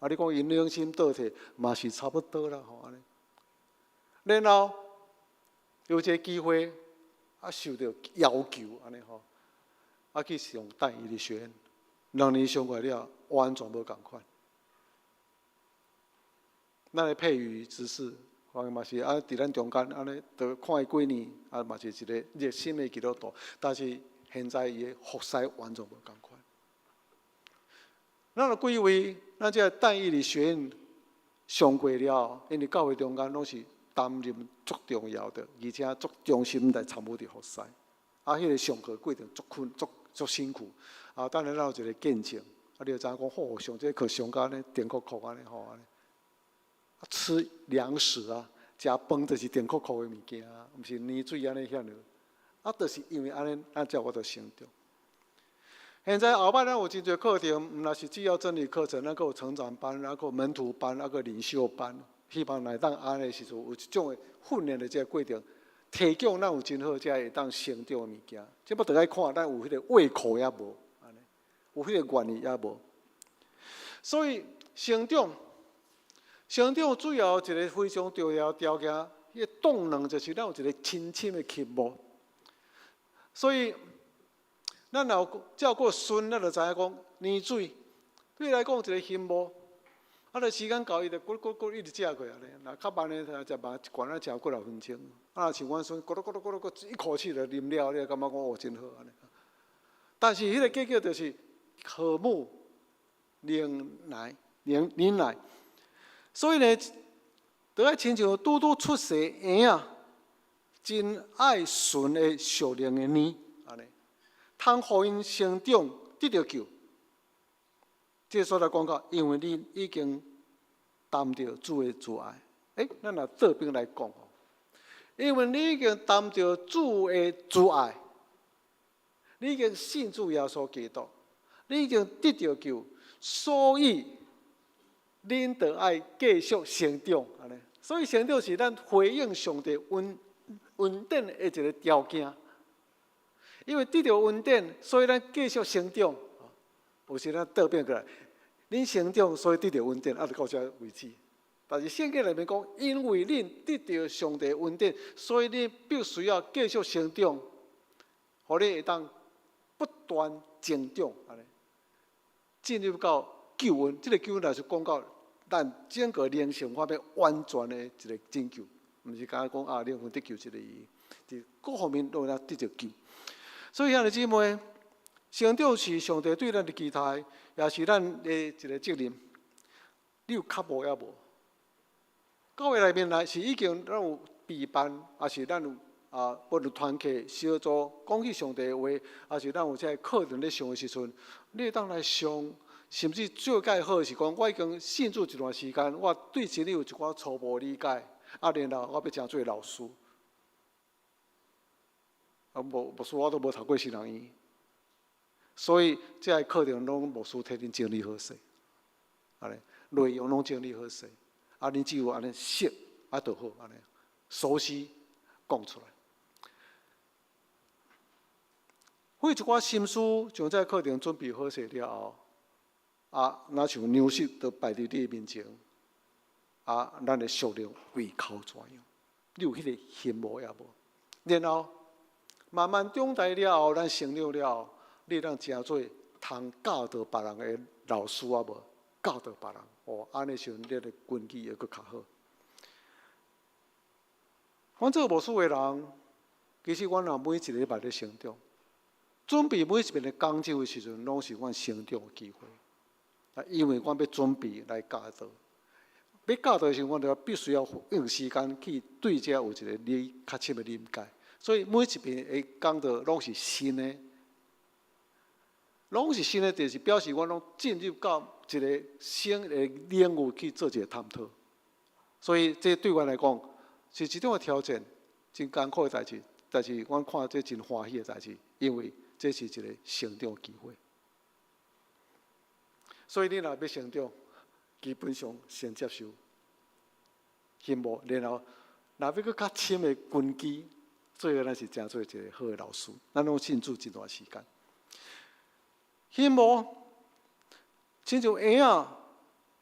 你讲因良心倒退，嘛是差不多啦，吼安尼。然后有一个机会，受到要求安尼吼，去上但以理学院，2年上过了，完全无共款。咱的佩瑜执事，嘛是伫咱中间安尼，就看伊几年，嘛是一个热心的基督徒，但是现在伊的服侍完全无共款。咱有几位，咱这但以理学院上过了，因为教会中间拢是担任足重要的，而且足忠心来参与伫服侍。迄个上课过程足辛苦。当然咱有一个见证，你就知影讲，上这课上到安尼，电酷酷安尼吼安尼。吃粮食食饭就是电酷酷的物件毋是泥水安尼遐尔。就是因为安尼，咱才有法度成长。现在后摆咱有真侪课程，毋若是只要真理课程，咱阁有成长班，还有门徒班，还有领袖班。希望来当安尼时阵，有一种的训练的这个过程，提供咱有真好才会当成长的物件。这要倒来看，咱有迄个胃口也无，安尼有迄个愿意也无。所以成长主要一个非常重要的条件，迄个动能就是咱有一个深深的渴慕。所以，咱若照过孙，咱就知影讲年水对来讲一个羡慕。就时间到，伊就咕一直食过安尼。若较慢的，食慢一罐食几6分钟。像阮孙咕一口气就啉了，你就感觉讲真好安尼。但是迄个结果就是渴慕、忍耐。所以呢，就爱亲像拄出世婴真爱顺的属灵的呢，安尼，通互因成长得到救。这所在讲到，因为你已经担着主的主爱。咱若倒边来讲吼，因为你已经担着主的主爱，你已经信主耶稣基督，你已经得到救，所以恁就爱继续成长，安尼。所以成长是咱回应上帝恩典的一个条件。因为得到恩典，所以咱继续成长。有时咱倒变过来，恁成长，所以得到恩典，就到这为止。但是圣经里面讲，因为恁得到上帝恩典，所以你必须要继续成长，互你会当不断成长，安尼进入到救恩。这个救恩就是讲到咱整个灵性方面完全的一个拯救，毋是单讲灵魂得救一个意义，伫各方面都有得到救。所以兄弟姊妹，成长是上帝对咱的期待，也是咱的一个责任。你有较无也无？教会内面是已经咱有备办，也是咱有不论团契小组讲起上帝的话，也是咱有这课程咧上的时阵，你会当来上。甚至最介好的是讲，我已经信主一段时间，我对真理有一寡初步理解，然后我要成做老师。无师我都无读过新人院，所以这些课程拢无师替恁整理好势，安尼内容拢整理好势，恁只有安尼识就好，安尼熟悉讲出来。费一寡心思，将这课程准备好势了后。若像牛舌都摆伫你面前，咱的属灵胃口怎样？你有迄个羡慕也无？然后慢慢长大了后，咱成长了后，你当成做通教导别人的老师啊无？教导别人，安尼时阵你的根基会佫较好。阮做牧师的人，其实阮若每一个礼拜咧成长，准备每一遍的讲究的时阵，拢是阮成长的机会。因为我要准备来教导，要教导的时候，我就必须要用时间去对这有一个较深的理解。所以每一遍的讲道拢是新的，就是表示我拢进入到一个新的领域去做一个探讨。所以，这对我来讲是一种挑战，真艰苦的代志。但是，我看这真欢喜的代志，因为这是一个成长机会。所以，你若要成长，基本上先接受羡慕，然后若要搁较深的根基，最后咱是真做一个好的老师。咱拢信主一段时间，羡慕，亲像婴仔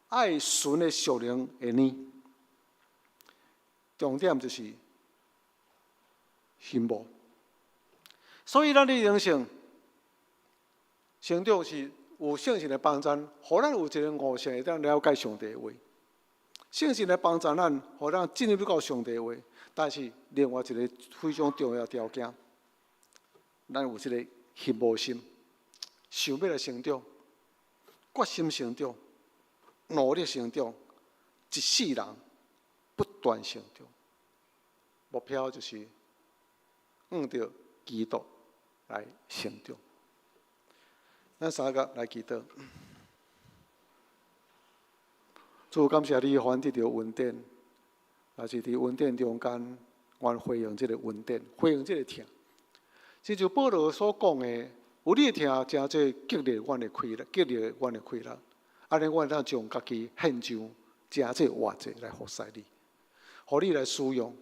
爱纯的属灵的呢，重点就是羡慕。所以，咱的人生成长是有圣神的帮助，互咱有一个悟性，会当了解上帝的话。圣神来帮助咱，互咱进入到上帝的话。但是另外一个非常重要的条件，咱有这个羡慕心，想要来成长，决心成长，努力成长，一世人不断成长。目标就是按照基督来成长。咱三个来祈祷。主，感谢你，还得到恩典，也是伫恩典中间，愿回应这个恩典，回应这个疼。亲像保罗所讲的，有你的疼，真侪激励阮的快乐，激励阮的快乐。安尼，阮当将家己献上真侪活者来服侍你，互你来使用。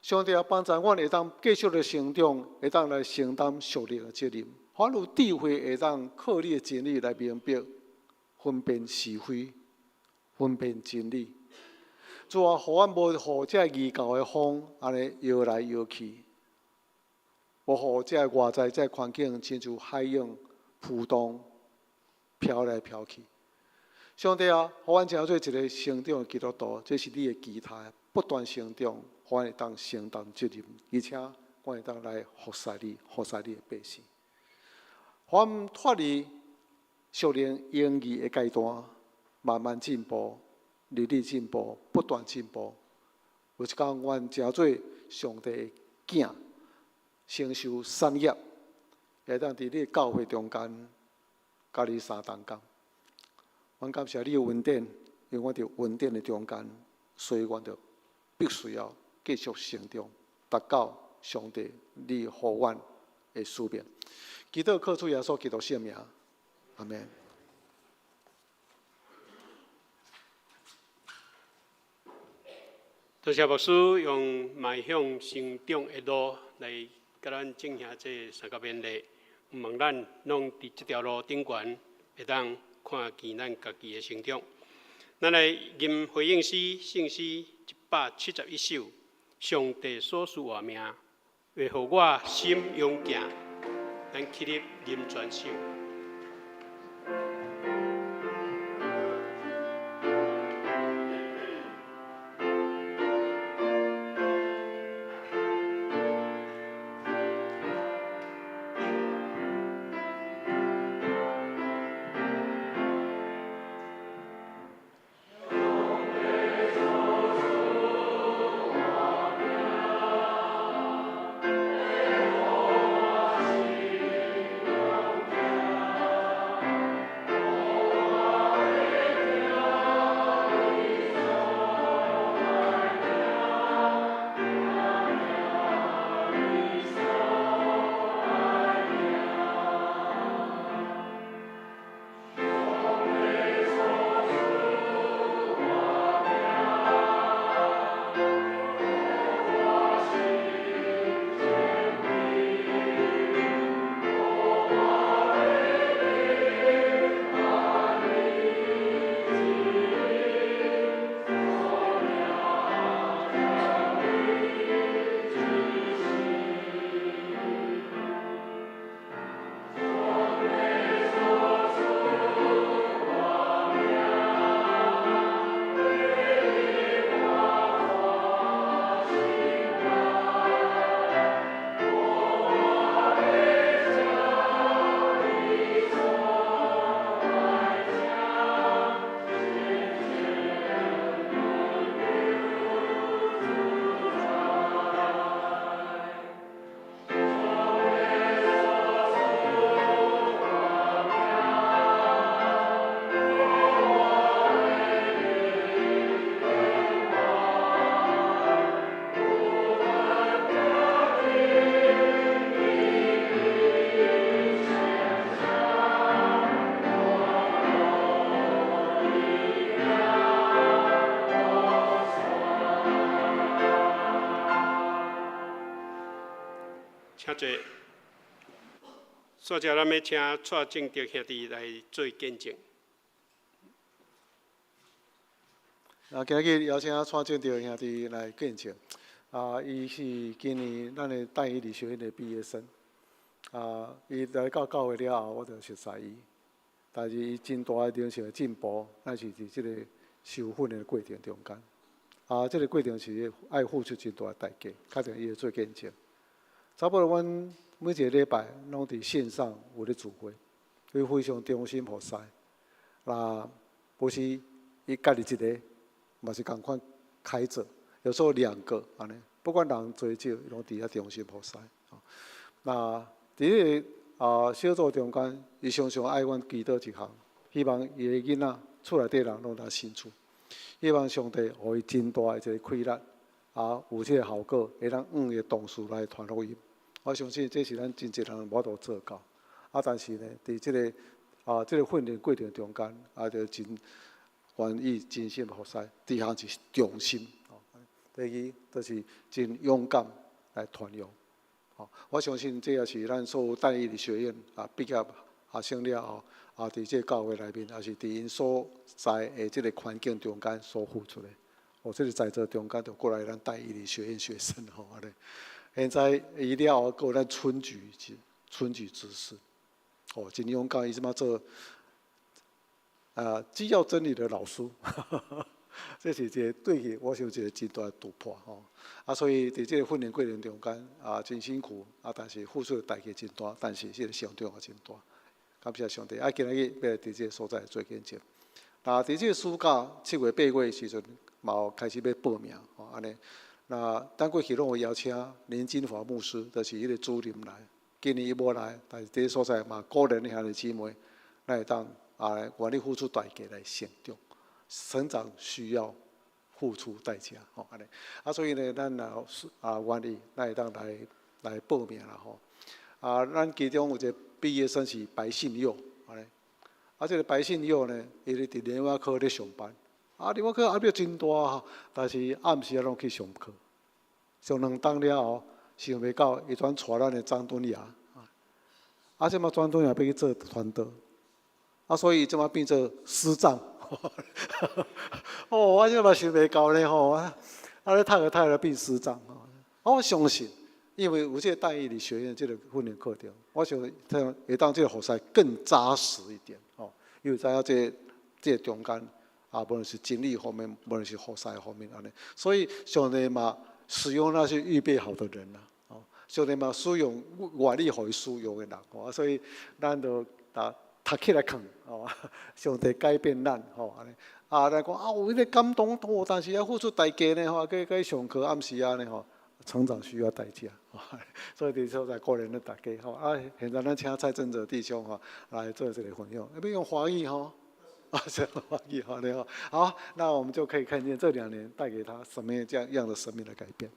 上帝也帮助阮会当继续的成长，会当来承担属灵的责任。阮有智慧会当靠你的真理来明白、分辨是非、分辨真理。主啊，互阮无互这异教的风安尼摇来摇去，无互这外在这环境亲像海涌浮动、飘来飘去。上帝啊，互阮成做一个成长的基督徒，这是你的期待，不断成长，互阮会当承担责任，而且阮会当来服侍你，服侍你的百姓。互阮脱离属灵英语的阶段，慢慢进步，日日进步，不断进步。有一天，阮成做上帝的囝，承受产业，会当伫你教会中间，甲你相同工。阮感谢你的恩典，因为我伫恩典的中间，所以阮就必须要继续成长，达到上帝你互阮的使命。祈祷靠主耶稣基督圣名，阿门。多谢牧师用迈向成长的路来甲咱进行这三个勉励，毋望咱拢伫这条路顶悬，会当看见咱家己的成长。咱来吟回应诗圣诗171首，上帝所赐活命，为互我心勇行。咱起立吟全首。侪。所以咱要请蔡正德兄弟来做见证。今日邀请蔡正德兄弟来见证。伊是今年咱的大义理学院的毕业生。伊来到教会了后，我就熟悉伊。但是伊真大的人生的进步，那是伫即个受训的过程中间。即个过程是爱付出真大的代价，确定伊会做见证。差不多阮每一个礼拜拢伫线上有咧聚会，伊非常忠心服侍。不是伊家己一个，嘛是共款开着，有时候2个安尼，不管人多少，伊拢伫遐忠心服侍。伫迄个小组中间，伊常常爱阮祈祷一项，希望伊的囡仔厝内底人拢有信主，希望上帝互伊真大的一个开力，有即个效果，会当伊的同事来传福音。我相信这是咱真侪人无法度做到。但是呢，伫即个即个训练过程中间，就真愿意真心服侍。第项是忠心，第二就是真勇敢来传扬。我相信这也是咱所有大义理学院毕业学生了后，伫这教会内面，也是伫因所在的这个环境中间所付出的。这个在座中间就过来咱大义理学院学生安尼。现在伊了后，还有咱春菊执事，真勇敢，伊即马做基要真理的老师，这是一个对伊，我想一个真大的突破所以伫这个训练过程中间真辛苦但是付出的代价真大，但是这个上重也真大。感谢上帝今日要伫这个所在做见证。伫这个暑假7月8月的时阵，嘛有开始要报名安尼。咱过去拢有邀请林金华牧师，就是迄个主任来。今年伊无来，但是这所在嘛鼓励兄弟姊妹，咱会当愿意付出代价来成长。成长需要付出代价安尼。所以呢，咱愿意，咱会当来报名啦咱其中有一个毕业生是白信佑安尼。这个白信佑呢，伊咧伫联发科咧上班。联发科压力真大但是暗时拢去上课，上2档了后，想袂到伊转带咱的张敦雅，即马张敦雅要去做传道，所以即马变做师长。我即马想袂到咧咧读了变师长我相信，因为有这个大义理学院这个训练课程，我想会当这个服侍更扎实一点因为知影这个中间。无论是精力方面，无论是服侍方面安尼，所以上帝嘛使用那些预备好的人上帝嘛使用愿意互伊使用的人所以咱就读起来看上帝改变咱安尼咱讲有迄个感动但是要付出代价呢去上课暗时呢成长需要代价所以伫所在鼓励咱大家现在咱请蔡正哲弟兄来做这个分享，要用华语这样好，那我们就可以看见这2年带给他什么这样的生命的改变。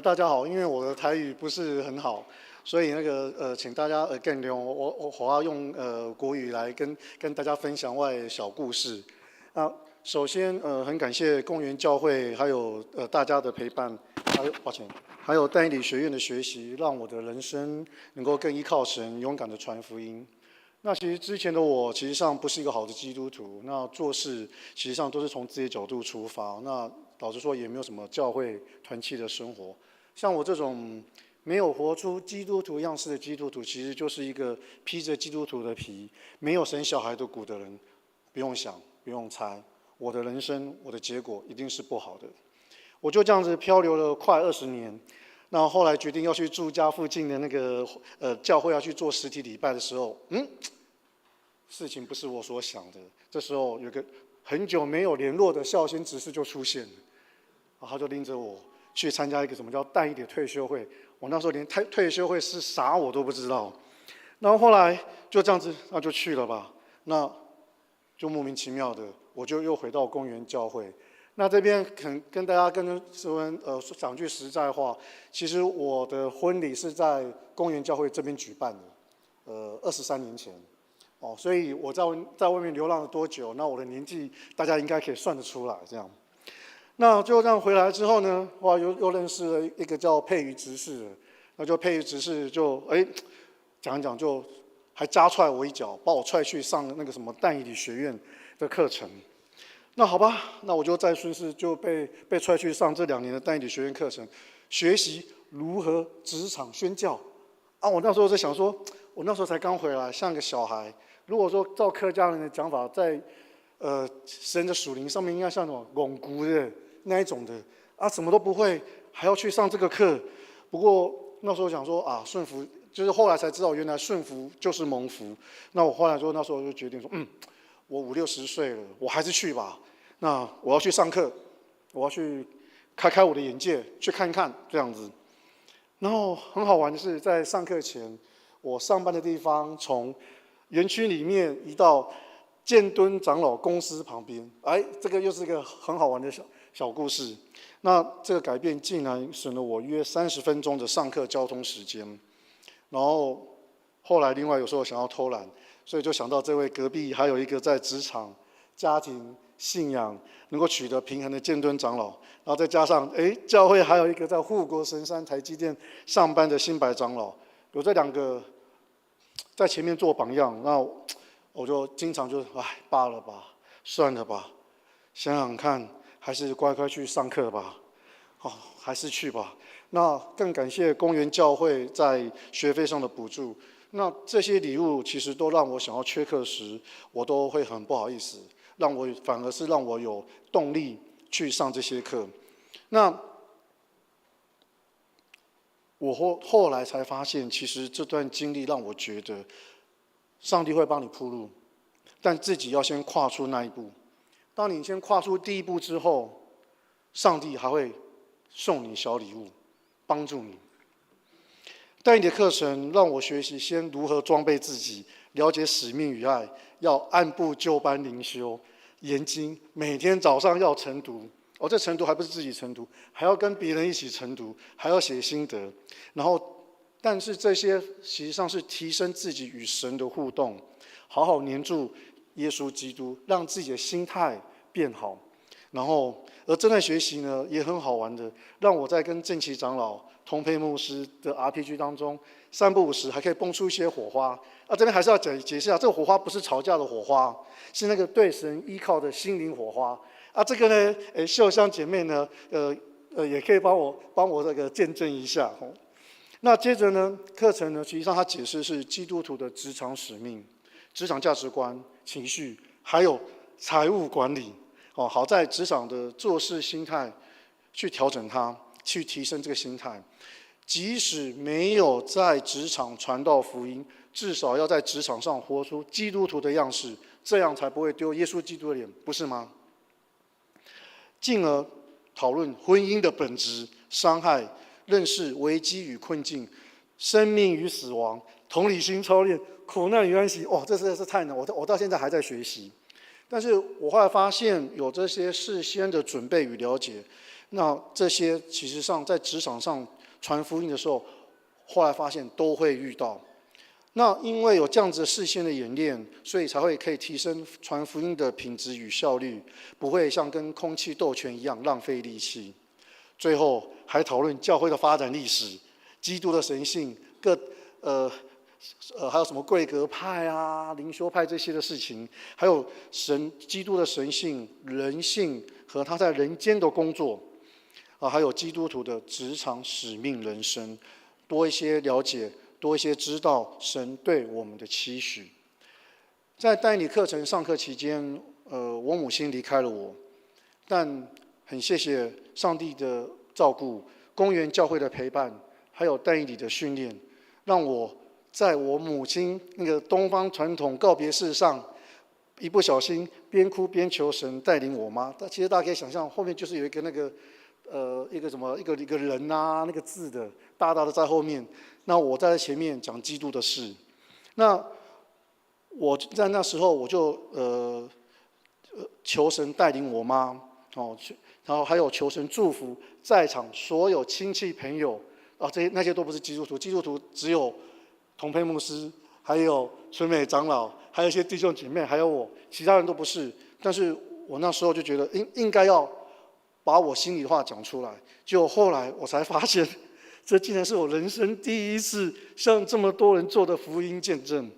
大家好，因为我的台语不是很好，所以请大家见谅。我要用国语来跟大家分享我的小故事首先，很感谢公园教会还有大家的陪伴，还有大义理学院的学习，让我的人生能够更依靠神，勇敢的传福音。那其实之前的我，其实上不是一个好的基督徒，那做事其实上都是从自己的角度出发，那老实说也没有什么教会团契的生活。像我这种没有活出基督徒样式的基督徒，其实就是一个披着基督徒的皮，没有生小孩的骨的人。不用想，不用猜。我的人生，我的结果一定是不好的。我就这样子漂流了快20年，那后来决定要去住家附近的教会要去做实体礼拜的时候，事情不是我所想的。这时候有个很久没有联络的孝心执事就出现了，他就拎着我去参加一个什么叫大义的退休会。我那时候连退休会是啥我都不知道。然后后来就这样子，那就去了吧。那就莫名其妙的，我就又回到公园教会。那这边跟大家讲句实在话，其实我的婚礼是在公园教会这边举办的，23年前。哦，所以我在外面流浪了多久？那我的年纪大家应该可以算得出来，这样。那就这样回来之后呢，哇，又认识了一个叫佩瑜执事的，那就佩瑜执事就讲一讲就还加踹我一脚，把我踹去上那个什么但以理学院的课程。那好吧，那我就再顺势就被踹去上这2年的但以理学院课程，学习如何职场宣教。啊，我那时候在想说，我那时候才刚回来，像个小孩。如果说照客家人的讲法，在神的属灵上面应该像什么巩固的那一种的啊，什么都不会，还要去上这个课。不过那时候想说啊，顺服，就是后来才知道，原来顺服就是蒙福。那我后来那时候就决定说，我50、60岁了，我还是去吧。那我要去上课，我要去开我的眼界，去看看这样子。然后很好玩的是，在上课前，我上班的地方从园区里面移到建敦长老公司旁边，这个又是一个很好玩的小故事。那这个改变竟然省了我约30分钟的上课交通时间。然后后来另外有时候想要偷懒，所以就想到这位隔壁还有一个在职场、家庭、信仰能够取得平衡的建敦长老，然后再加上教会还有一个在护国神山台积电上班的新白长老，有这2个在前面做榜样，那我就经常就罢了吧，算了吧，想想看，还是乖乖去上课吧。还是去吧。那更感谢公园教会在学费上的补助。那这些礼物其实都让我想要缺课时，我都会很不好意思，反而是让我有动力去上这些课。那我后来才发现，其实这段经历让我觉得，上帝会帮你铺路，但自己要先跨出那一步。当你先跨出第一步之后，上帝还会送你小礼物，帮助你。但你的课程让我学习先如何装备自己，了解使命与爱，要按部就班灵修，研经，每天早上要晨读。这晨读还不是自己晨读，还要跟别人一起晨读，还要写心得。然后，但是这些实际上是提升自己与神的互动，好好黏住耶稣基督，让自己的心态变好。然后，而正在学习呢，也很好玩的，让我在跟正奇长老、同培牧师的 RPG 当中，3不5时还可以蹦出一些火花。这边还是要解释一下，这个火花不是吵架的火花，是那个对神依靠的心灵火花。这个呢，秀香姐妹呢，也可以帮我这个见证一下。那接着呢，课程呢，实际上它解释是基督徒的职场使命、职场价值观、情绪，还有财务管理。好在职场的做事心态去调整它，去提升这个心态。即使没有在职场传道福音，至少要在职场上活出基督徒的样式，这样才不会丢耶稣基督的脸，不是吗？进而讨论婚姻的本质、伤害、认识危机与困境、生命与死亡、同理心操练、苦难与安息。这实在是太难，我到现在还在学习。但是我后来发现，有这些事先的准备与了解，那这些其实上在职场上传福音的时候，后来发现都会遇到。那因为有这样子的事先的演练，所以才会可以提升传福音的品质与效率，不会像跟空气斗拳一样浪费力气。最后还讨论教会的发展历史、基督的神性、还有什么贵格派啊、灵修派这些的事情，还有基督的神性、人性和他在人间的工作，还有基督徒的职场使命人生，多一些了解。多一些知道神对我们的期许。在带你课程上课期间，我母亲离开了我，但很谢谢上帝的照顾、公园教会的陪伴，还有带你的训练，让我在我母亲那个东方传统告别式上，一不小心边哭边求神带领我妈。其实大家可以想象，后面就是有一个那个一个人啊，那个字的大大的在后面。那我在前面讲基督的事，那我在那时候我就求神带领我妈，然后还有求神祝福在场所有亲戚朋友，那些都不是基督徒，基督徒只有同培牧师还有春美长老，还有一些弟兄姐妹，还有我，其他人都不是。但是我那时候就觉得应该要把我心里的话讲出来。结果后来我才发现，这竟然是我人生第一次向这么多人做的福音见证。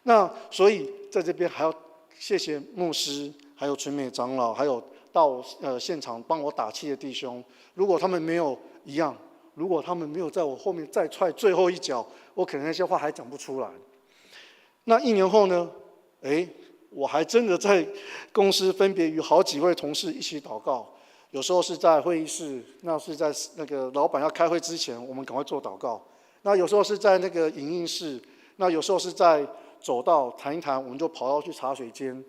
那所以在这边还要谢谢牧师，还有春美长老，还有到现场帮我打气的弟兄。如果他们没有一样，如果他们没有在我后面再踹最后一脚，我可能那些话还讲不出来。那1年后呢？我还真的在公司分别与好几位同事一起祷告。有时候是在会议室，那是在那个老板要开会之前，我们赶快做祷告。那有时候是在那个影印室，那有时候是在走道谈一谈，我们就跑到去茶水间。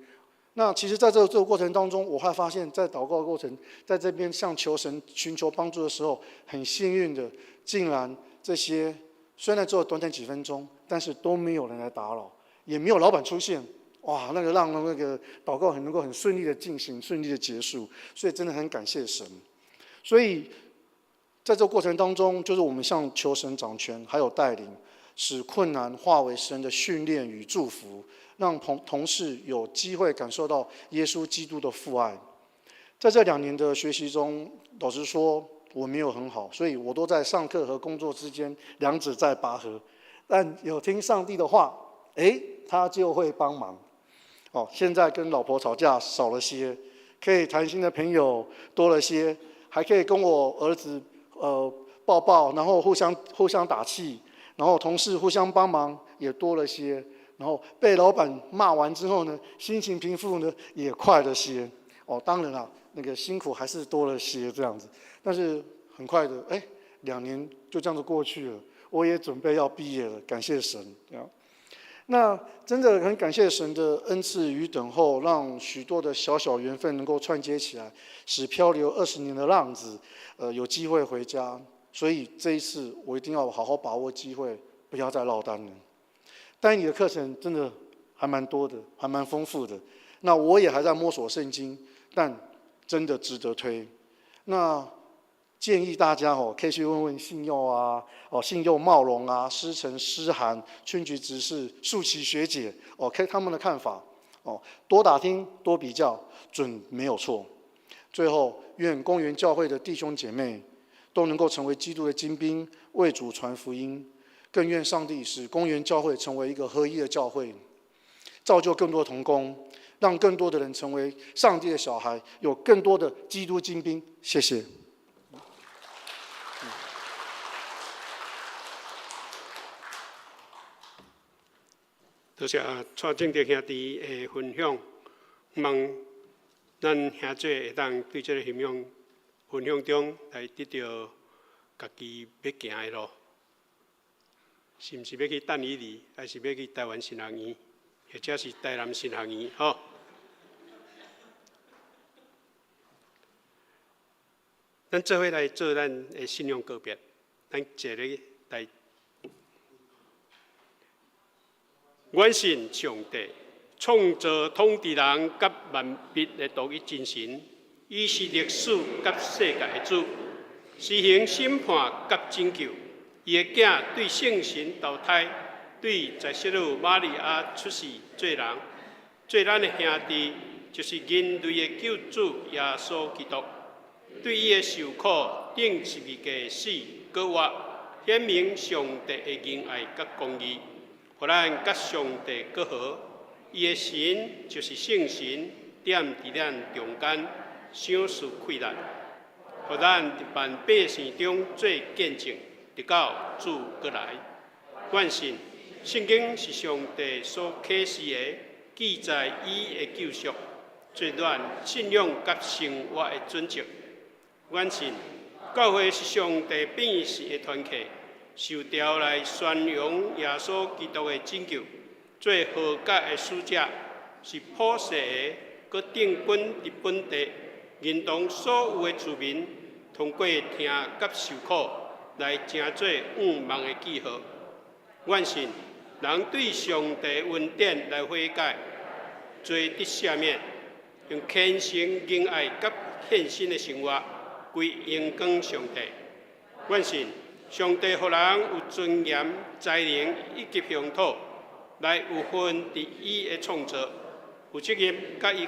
那其实，在这个过程当中，我还发现，在祷告的过程，在这边向求神寻求帮助的时候，很幸运的，竟然这些虽然只有短短几分钟，但是都没有人来打扰，也没有老板出现。哇，那个让那个祷告能够很顺利的进行，顺利的结束，所以真的很感谢神。所以在这个过程当中，就是我们向求神掌权，还有带领，使困难化为神的训练与祝福，让同事有机会感受到耶稣基督的父爱。在这2年的学习中，老实说我没有很好，所以我都在上课和工作之间两者在拔河。但有听上帝的话，他就会帮忙。现在跟老婆吵架少了些，可以谈心的朋友多了些，还可以跟我儿子抱抱，然后互相打气，然后同事互相帮忙也多了些，然后被老板骂完之后呢，心情平复呢也快了些。当然啦，那个辛苦还是多了些这样子，但是很快的，2年就这样子过去了，我也准备要毕业了，感谢神。那真的很感谢神的恩赐与等候，让许多的小小缘分能够串接起来，使漂流20年的浪子，有机会回家。所以这一次我一定要好好把握机会，不要再落单了。但你的课程真的还蛮多的，还蛮丰富的。那我也还在摸索圣经，但真的值得推。那建议大家可以去问问信佑啊，信佑茂荣啊，师承师涵、春菊执事、素琪学姐看他们的看法多打听多比较，准没有错。最后，愿公园教会的弟兄姐妹都能够成为基督的精兵，为主传福音。更愿上帝使公园教会成为一个合一的教会，造就更多同工，让更多的人成为上帝的小孩，有更多的基督精兵。谢谢。多谢蔡正德兄弟的分享，希望咱兄弟会当对这个分享中来得到家己要行的路，是毋是要去淡伊犁，还是要去台湾新学院，或者是台南新学院？咱做伙来做咱的信仰告别，咱一个来。阮信上帝，创造统治人甲万物的独一真神，伊是历史甲世界的主，施行审判甲拯救。伊的囝对圣神投胎，对在世女玛利亚出世做人，做咱的兄弟，就是人类的救主耶稣基督。对伊的受苦、顶十字架死、搁活，显明上帝的仁爱甲公义。互咱甲上帝和好，伊的神就是圣神，点伫咱中间，赏赐快乐，互咱万百姓中做见证，直到主过来。愿信圣经是上帝所启示的，记载伊的救赎，做咱信仰甲生活的准则。愿信教会是上帝变世的团契。受调来宣扬耶稣基督的拯救，做合格的使者，是普世的，佮定本伫本地，认同所有的子民，通过听甲受苦，来成做愿望的记号。愿信人对上帝恩典来悔改，罪得赦免，用虔诚仁爱甲献身的生活，归荣光上帝。愿信。上帝予人有尊严、才能以及乡土，来有份伫伊的创造，有责任甲伊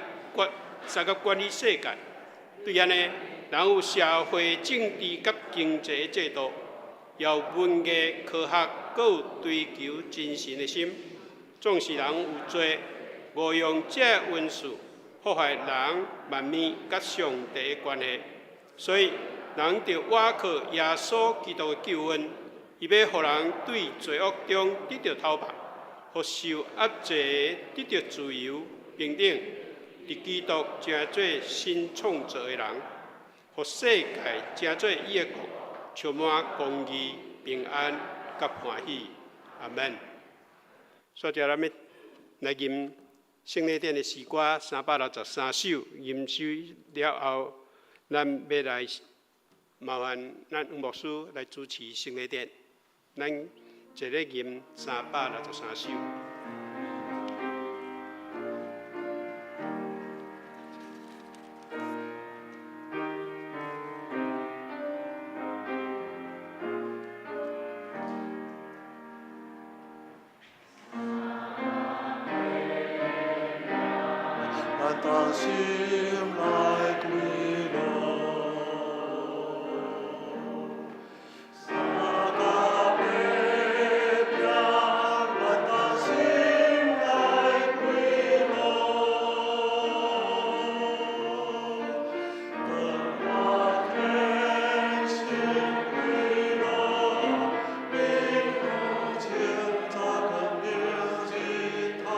管理世界。对安尼，人有社会、政治甲经济的制度，要有文艺、科学，阁有追求精神的心。总是人有罪，误用这文字破坏人万面甲上帝的关系，所以人着倚靠耶稣基督的救恩，伊要互人对罪恶中得到讨伐，互受压制得到自由平等。伫基督成做新创造的人，互世界成做伊的国，充满公义、平安甲欢喜。阿门。所以咱要来吟圣礼典的诗歌363首，吟修了后，咱要来麻烦咱黄牧师来主持圣礼典，咱一个吟363首。当心来归路，萨嘎贝边，咱当心来归路，等我天心归路，并不见他更明镜他。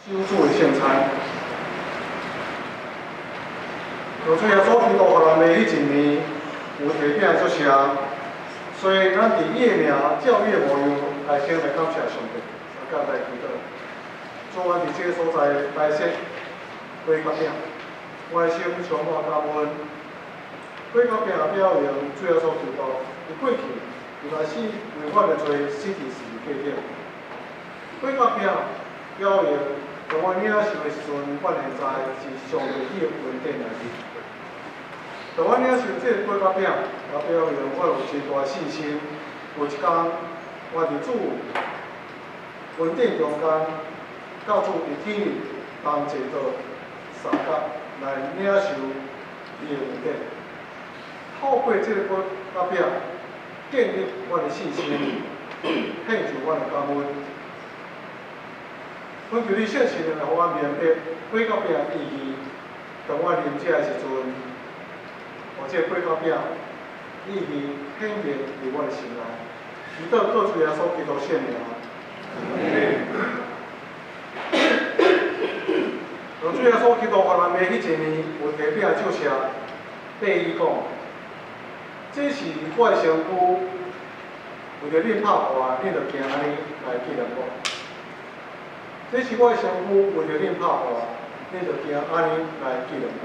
修筑的现餐，有主耶稣基督互咱的迄一年有提饼做声，所以咱伫伊的名照伊的模样来先来感谢上帝，甲来祈祷。主啊，伫这个所在来设花甲饼，我的心充满感恩。花甲饼表扬主耶稣基督，伊过去有来死违反的罪，死伫十字架顶。花甲饼表扬。当我领受的时阵，我现在是上帝伊的恩典来的。当我领受这个果甲饼，也表扬我有真大信心。有一天，我伫主恩典中间，教主伫天里同齐到三角来领受伊的恩典。透过这个果甲饼，建立我的信心，献上我的感恩。阮求你圣神来互我明白果甲饼意义。当我啉这的时阵，我这果甲饼意义显明伫我的心内。祈祷各主耶稣基督圣名。主耶稣基督予咱的迄一年有提饼照射，对伊讲，这是我的身躯，为着恁拍破，恁着行安尼来纪念我。这是我的身躯，为着恁拍破，恁着行安尼来纪念我。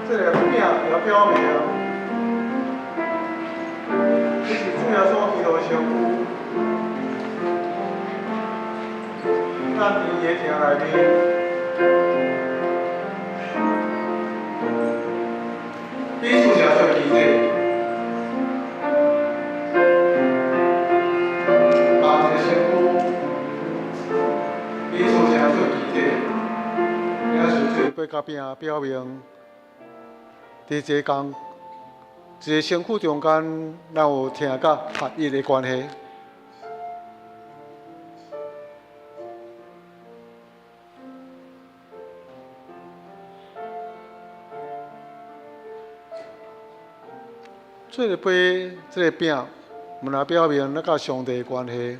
这个饼也表明啊，这是主耶稣基督的身躯，咱伫伊的城内面，彼此也做记者，把这个身躯，彼此也做记者，也是做八角饼表明。伫这工，一个身躯中间，咱有听甲合一的关系。这个杯，这个饼，毋但表明咱甲上帝的关系，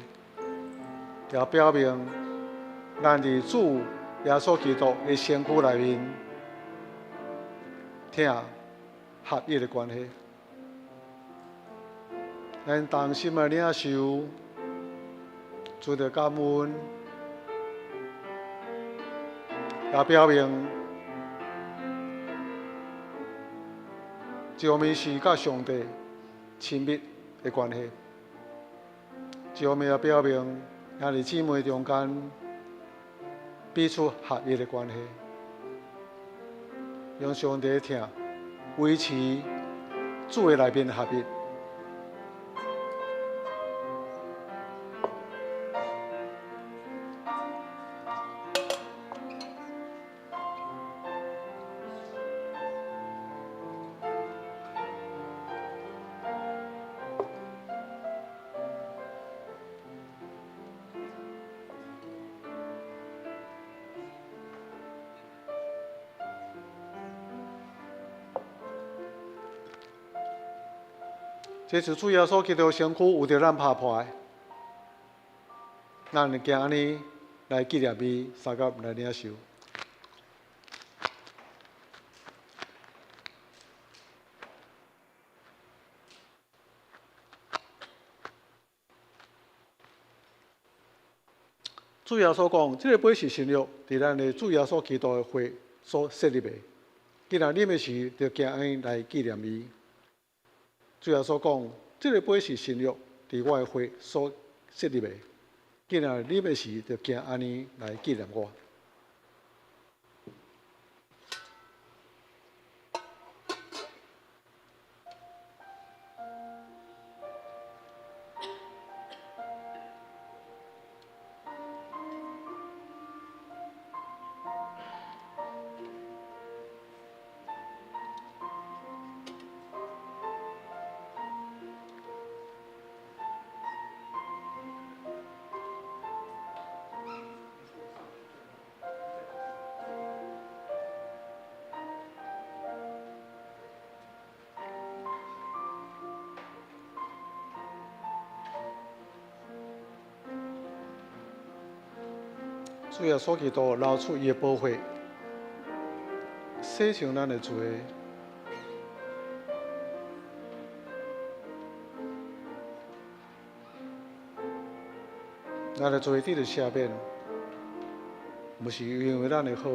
也表明咱伫主耶稣基督的身躯内面听。合一的关系，咱同心的领受，做着感恩，也表明，照明是甲上帝亲密的关系，照明也表明，兄弟姊妹中间彼此合一的关系，用上帝的听。维持主的内面的合一。这是主耶稣基督身躯有着咱拍破的，咱会行安尼来纪念伊，三甲来领受。主耶稣讲，这个杯是新约，伫咱的主耶稣基督的血所设立的。既然啉的时，就行安尼来纪念伊。主耶稣讲，这个杯是新约，伫我的血所设立的。既然啉的时，就行安尼来纪念我。主耶稣基督流出伊的宝血，洗清咱的罪。咱的罪得到赦免，不是因为咱的好，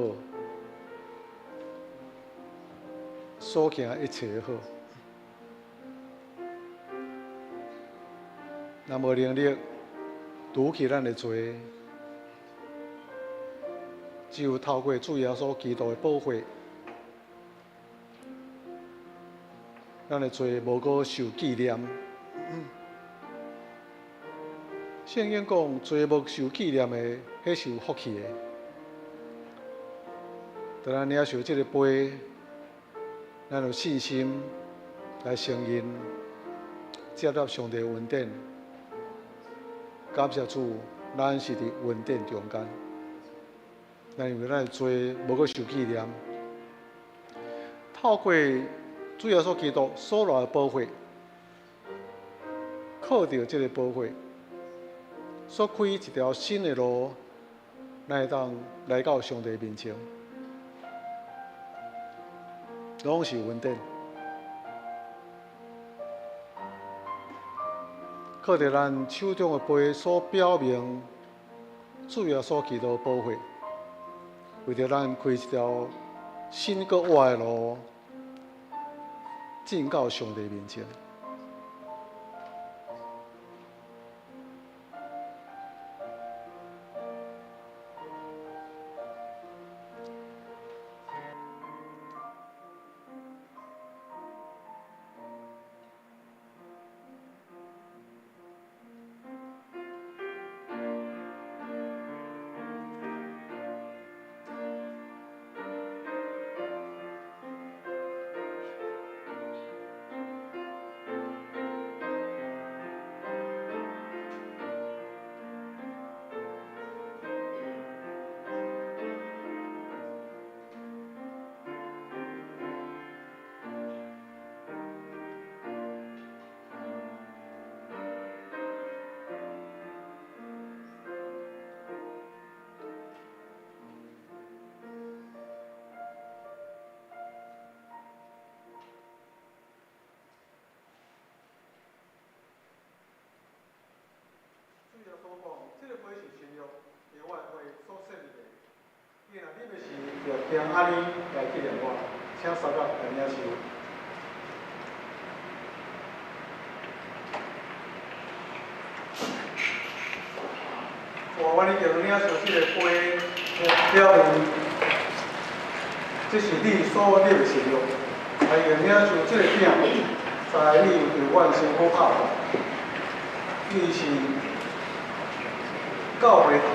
所行一切的好。若无能力除去咱的罪，只有透过主耶稣基督的宝血，咱的罪无搁受纪念。圣经讲，罪无受纪念的，迄是有福气的。当咱领受这个杯，咱有信心来承认、接纳上帝的恩典。感谢主，咱是伫恩典中间。咱因为咱的罪无搁受纪念，透过主耶稣基督所流的宝血，靠着这个宝血，所开一条新的路，咱会当来到上帝面前，拢是恩典。靠着咱手中的杯所表明主耶稣基督的宝血，为着咱开一条新搁活的路，进到上帝面前。主耶稣讲，这个杯是新约的外会所设立的。既然你们是要听安尼来纪念我，请三角来领受。我你就领受这个杯，表明这是你所立的承诺。还要领受这个饼，在你对阮身躯拍打，伊是到回头，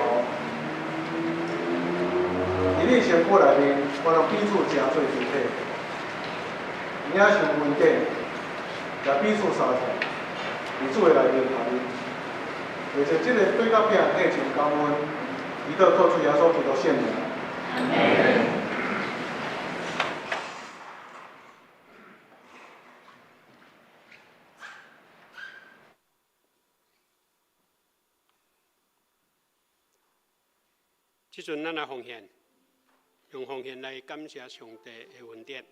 伫你身躯内面，我让彼此真做肢体，领受恩典，也彼此相残，伫主的内面合一。为着这个对甲饼献上感恩，伊个靠主耶稣基督圣名。即阵咱来奉献，用奉献来感谢上帝的恩典。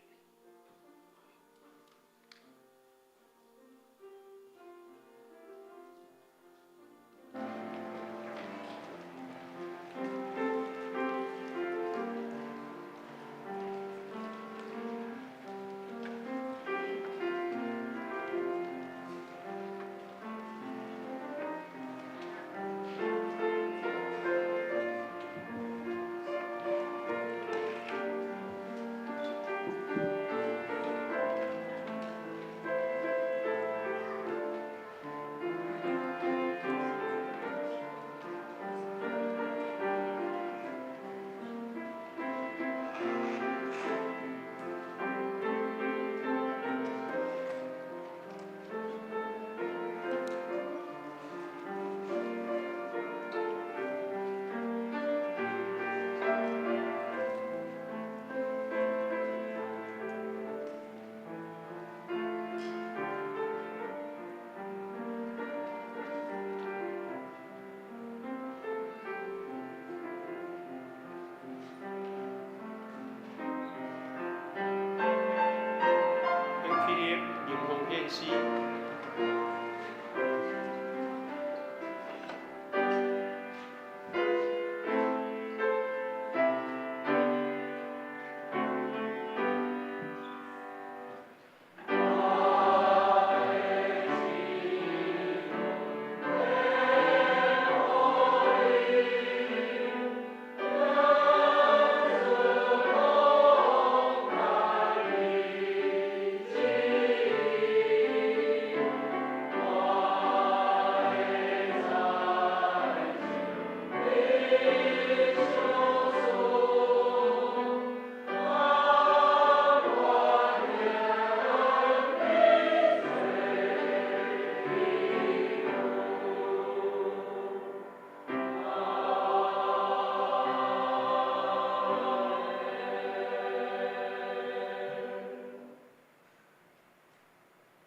师。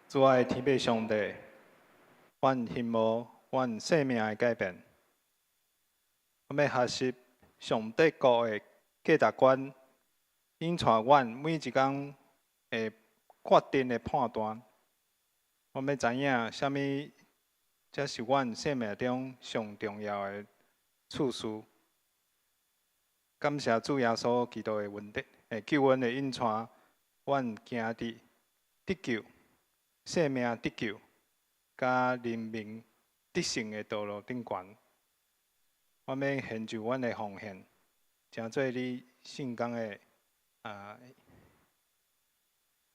主爱天父上帝，阮羡慕阮生命的改变。我要学习上帝国的价值观，引带阮每一天的决定的判断。我要知影什么才是阮生命中上重要的次事。感谢主耶稣基督的救恩的引带，阮行伫得救。生命得救，甲人民得胜的道路顶悬，我要献就阮的奉献，诚做你圣工的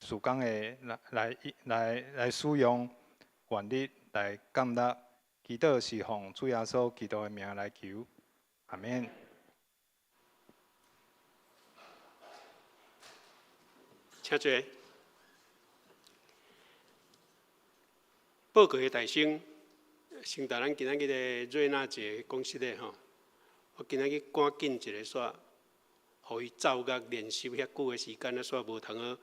事工的来使用，愿力来感恩，祈祷是奉主耶稣基督的名来求，阿免。请坐。报告的大声，先达咱今仔日的瑞娜姐公司的吼，我今仔日赶紧一个煞，互伊奏乐练习遐久的时间啊，煞无通好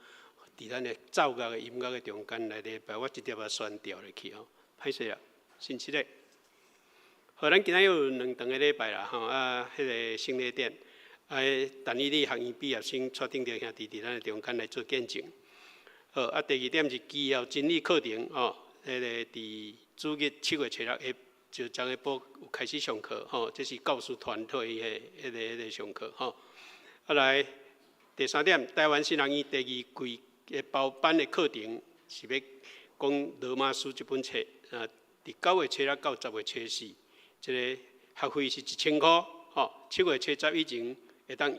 伫咱的奏乐的音乐的中间来礼拜，我直接啊删掉落去吼，歹势啊，星期日。好，咱今仔有2场的礼拜啦吼，迄个圣礼典，但以理学院毕业生确定着兄弟伫咱的中间来做见证。好，第2点是基后真理课程哦。迄个伫主日7月7日就将个部有开始上课吼，这是教师团队的迄个上课吼。来第3点，台湾新人院第2季的包班的课程是要讲罗马书这本册，伫9月7日到10月4，这个学费是1000块吼，7月7日以前会当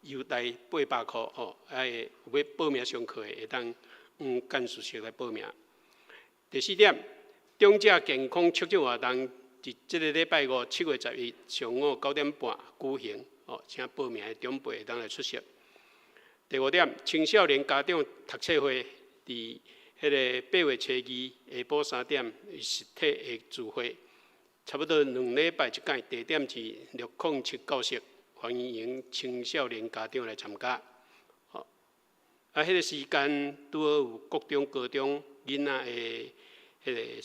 优待800块吼，有要报名上课的会当干事室来报名。第4点，中正健康促进活动伫即个礼拜5，7月11上午9点半举行，请报名的长辈会当来出席。第5点，青少年家长读册会伫迄个8月初2下晡3点实体的聚会，差不多2礼拜一届，地点是607教室，欢迎青少年家长来参加。迄个时间拄好有国中、高中囡仔的迄个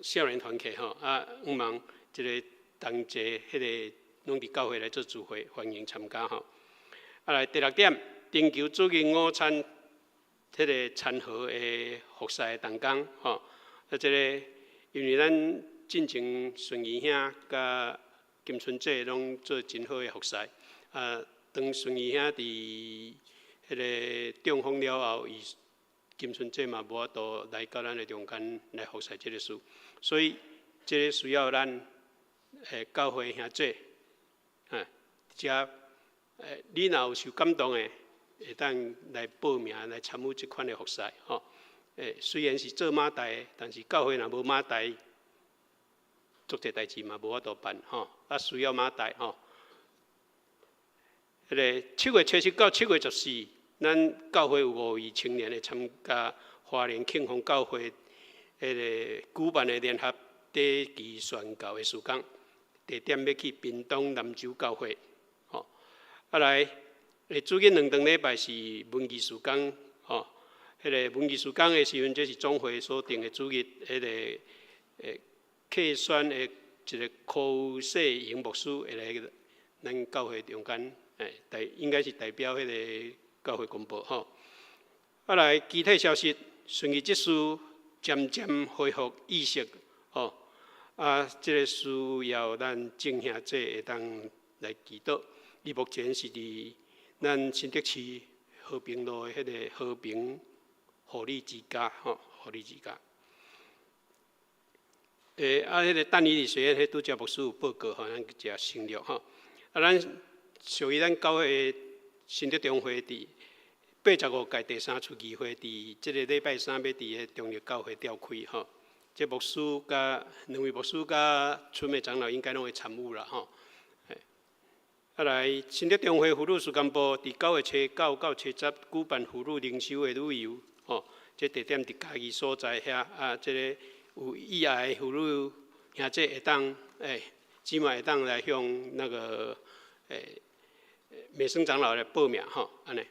少年团体吼，希望即个同齐迄个拢伫教会来做聚会，欢迎参加吼。来第6点，征求主日午餐迄个餐盒的服侍的同工吼。即个因为咱进前顺义兄甲金春姐拢做真好的服侍，当顺义兄伫迄个中风了后，伊金春姐嘛无法度来到咱的中间来服侍这个事，所以这个需要咱教会兄姐，你若有受感动的，会当来报名来参与这款的服侍吼。虽然是做马代，但是教会若无马代，足侪代志嘛无法度办吼，需要马代吼。迄个7月7日到7月14。咱教会有5位青年会参加花莲庆丰教会迄个举办的联合地基宣教的事工，地点要去屏东南州教会。吼，来，主日2场礼拜是文艺事工，吼，迄个文艺事工的时阵，这是总会所定的主日，迄个客选的一个柯世营牧师会来咱教会中间，应该是代表迄个。教会公布吼，来具体消息，顺其即事渐渐恢复意识，哦，这个需要咱正兄姐会当来祈祷。伊目前是伫咱新德市和平路的迄个和平护理之家，护理之家。迄个等伊伫学院，迄拄则牧师有报告，咱只省略咱属于咱教会新德中会伫85届第3次议会伫即个礼拜三要伫个中立教会召开这牧师甲两位牧师甲春美长老应该拢会参与啦来，新德中会妇女事工部伫9月初9到初10举办妇女灵修的旅游，这地点伫家己所在遐这个有意爱妇女兄姐会当姊妹会当来向那个美生长老来报名安尼。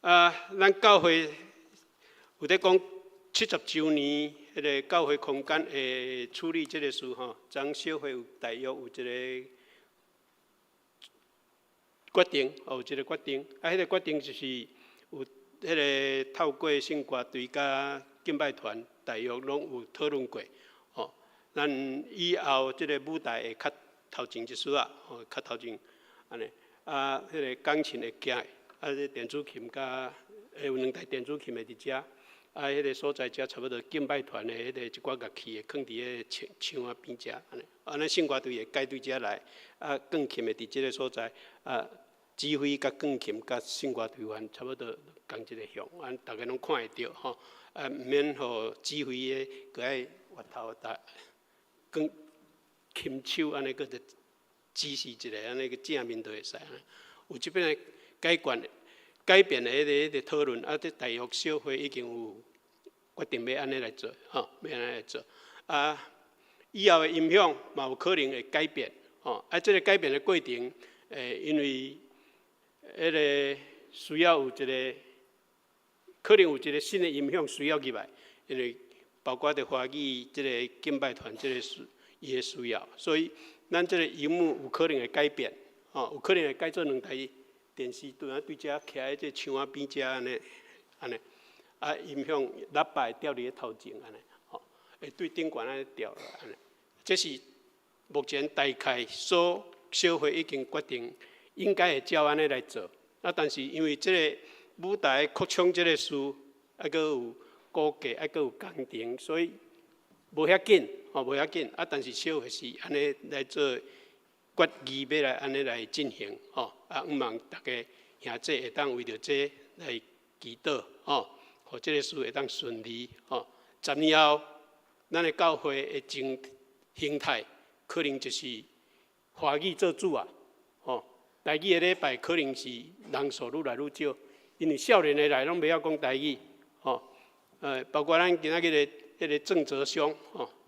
咱教会有在讲70周年，迄个教会空间会处理这个事张小会有大约有一个决定，有一个决定，迄个决定就是有迄个透过圣歌队甲敬拜团，大约拢有讨论过，咱以后这个舞台会较头前一丝较头前安尼，迄个钢琴会行，这电子琴甲有2台电子琴会伫遮，迄个所在遮差不多敬拜团的迄个一寡乐器会放伫个墙仔边遮安尼，圣歌队会改对遮来，钢琴会伫即个所在，指挥甲钢琴甲圣歌队员差不多同一个向，大家拢看会到免互指挥的个爱滑头钢琴手安尼个指示一下，安尼个正面就会使。有即边的改变的迄个讨论，这大约小会已经有决定要安尼来做，要安尼来做。以后的音响嘛有可能会改变，这个改变的过程，因为迄个需要有一个，可能有一个新的音响需要入来，因为包括着华语这个敬拜团这个伊的需要，所以咱这个荧幕有可能会改变，有可能会改做2台电视对遮徛喺这墙仔边遮安尼，音响喇叭会调伫咧头前安尼，会对顶悬安尼调安尼。这是目前大概所小会已经决定，应该会照安尼来做。但是因为这个舞台扩充这个事，还佫有估计，还佫有工程，所以无遐紧，无遐紧。但是小会是安尼来做决议，要来安尼来进行，毋望大家兄姐会当为着这来祈祷，互这个事会当顺利，10年后，咱的教会的整形态可能就是华语做主台语的礼拜可能是人数愈来愈少，因为少年的来拢袂晓讲台语，包括咱今仔日的迄个郑泽兄，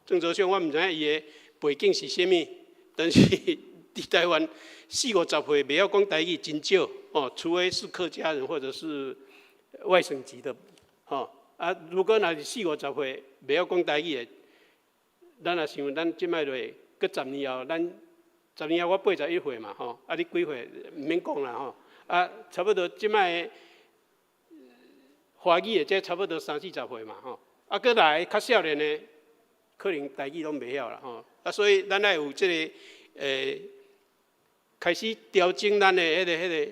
郑泽兄我毋知影伊的背景是啥物，但是伫台湾40-50岁袂晓讲台语真少，除非是客家人或者是外省籍的，如果若是40-50岁袂晓讲台语的，咱也想咱即摆落，搁10年后，咱10年后我81岁嘛，你几岁毋免讲啦，差不多即摆华语的这差不多30-40岁嘛，搁来较少年的，可能台语拢袂晓啦，所以咱爱有这个开始调整咱的迄个，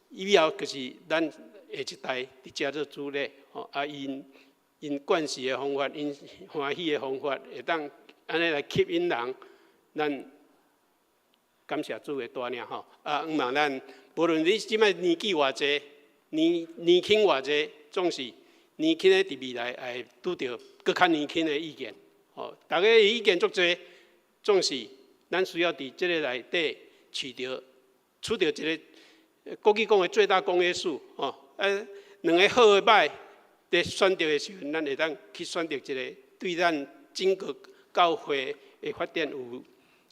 以后就是咱下一代伫遮做主力，因惯势的方法，因欢喜的方法，会当安尼来吸引人，咱感谢主的带领毋望咱无论你即摆年纪偌济，年轻偌济，总是年轻的伫未来会拄着搁较年轻的意见，大家的意见足济，总是咱需要伫即个内底取到一个国语讲的最大公约数，两个好的歹在选择的时候，咱会当去选择一个对咱整个教会的发展有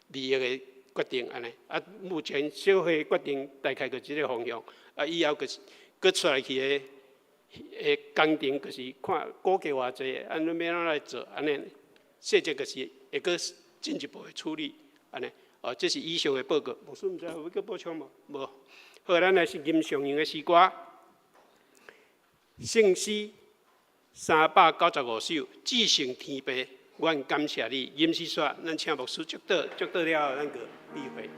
利益的决定安尼。目前小会决定大概就是这个方向，以后就是搁出来去的工程，就是看估计偌济，安尼要怎来做，安尼细节就是会搁进一步的处理安尼。这是以上的报告。牧师毋知有要搁补充无？无。好，咱来是吟上用的诗歌，圣诗395首，至圣天父，阮感谢你。吟诗说，咱请牧师祝祷，祝祷了后，咱个闭会。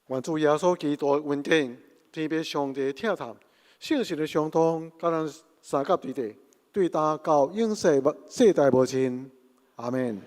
愿主耶稣基督恩典、天父上帝疼叹、圣神的相通，甲咱三甲对地，对大到永世世代无尽。阿门。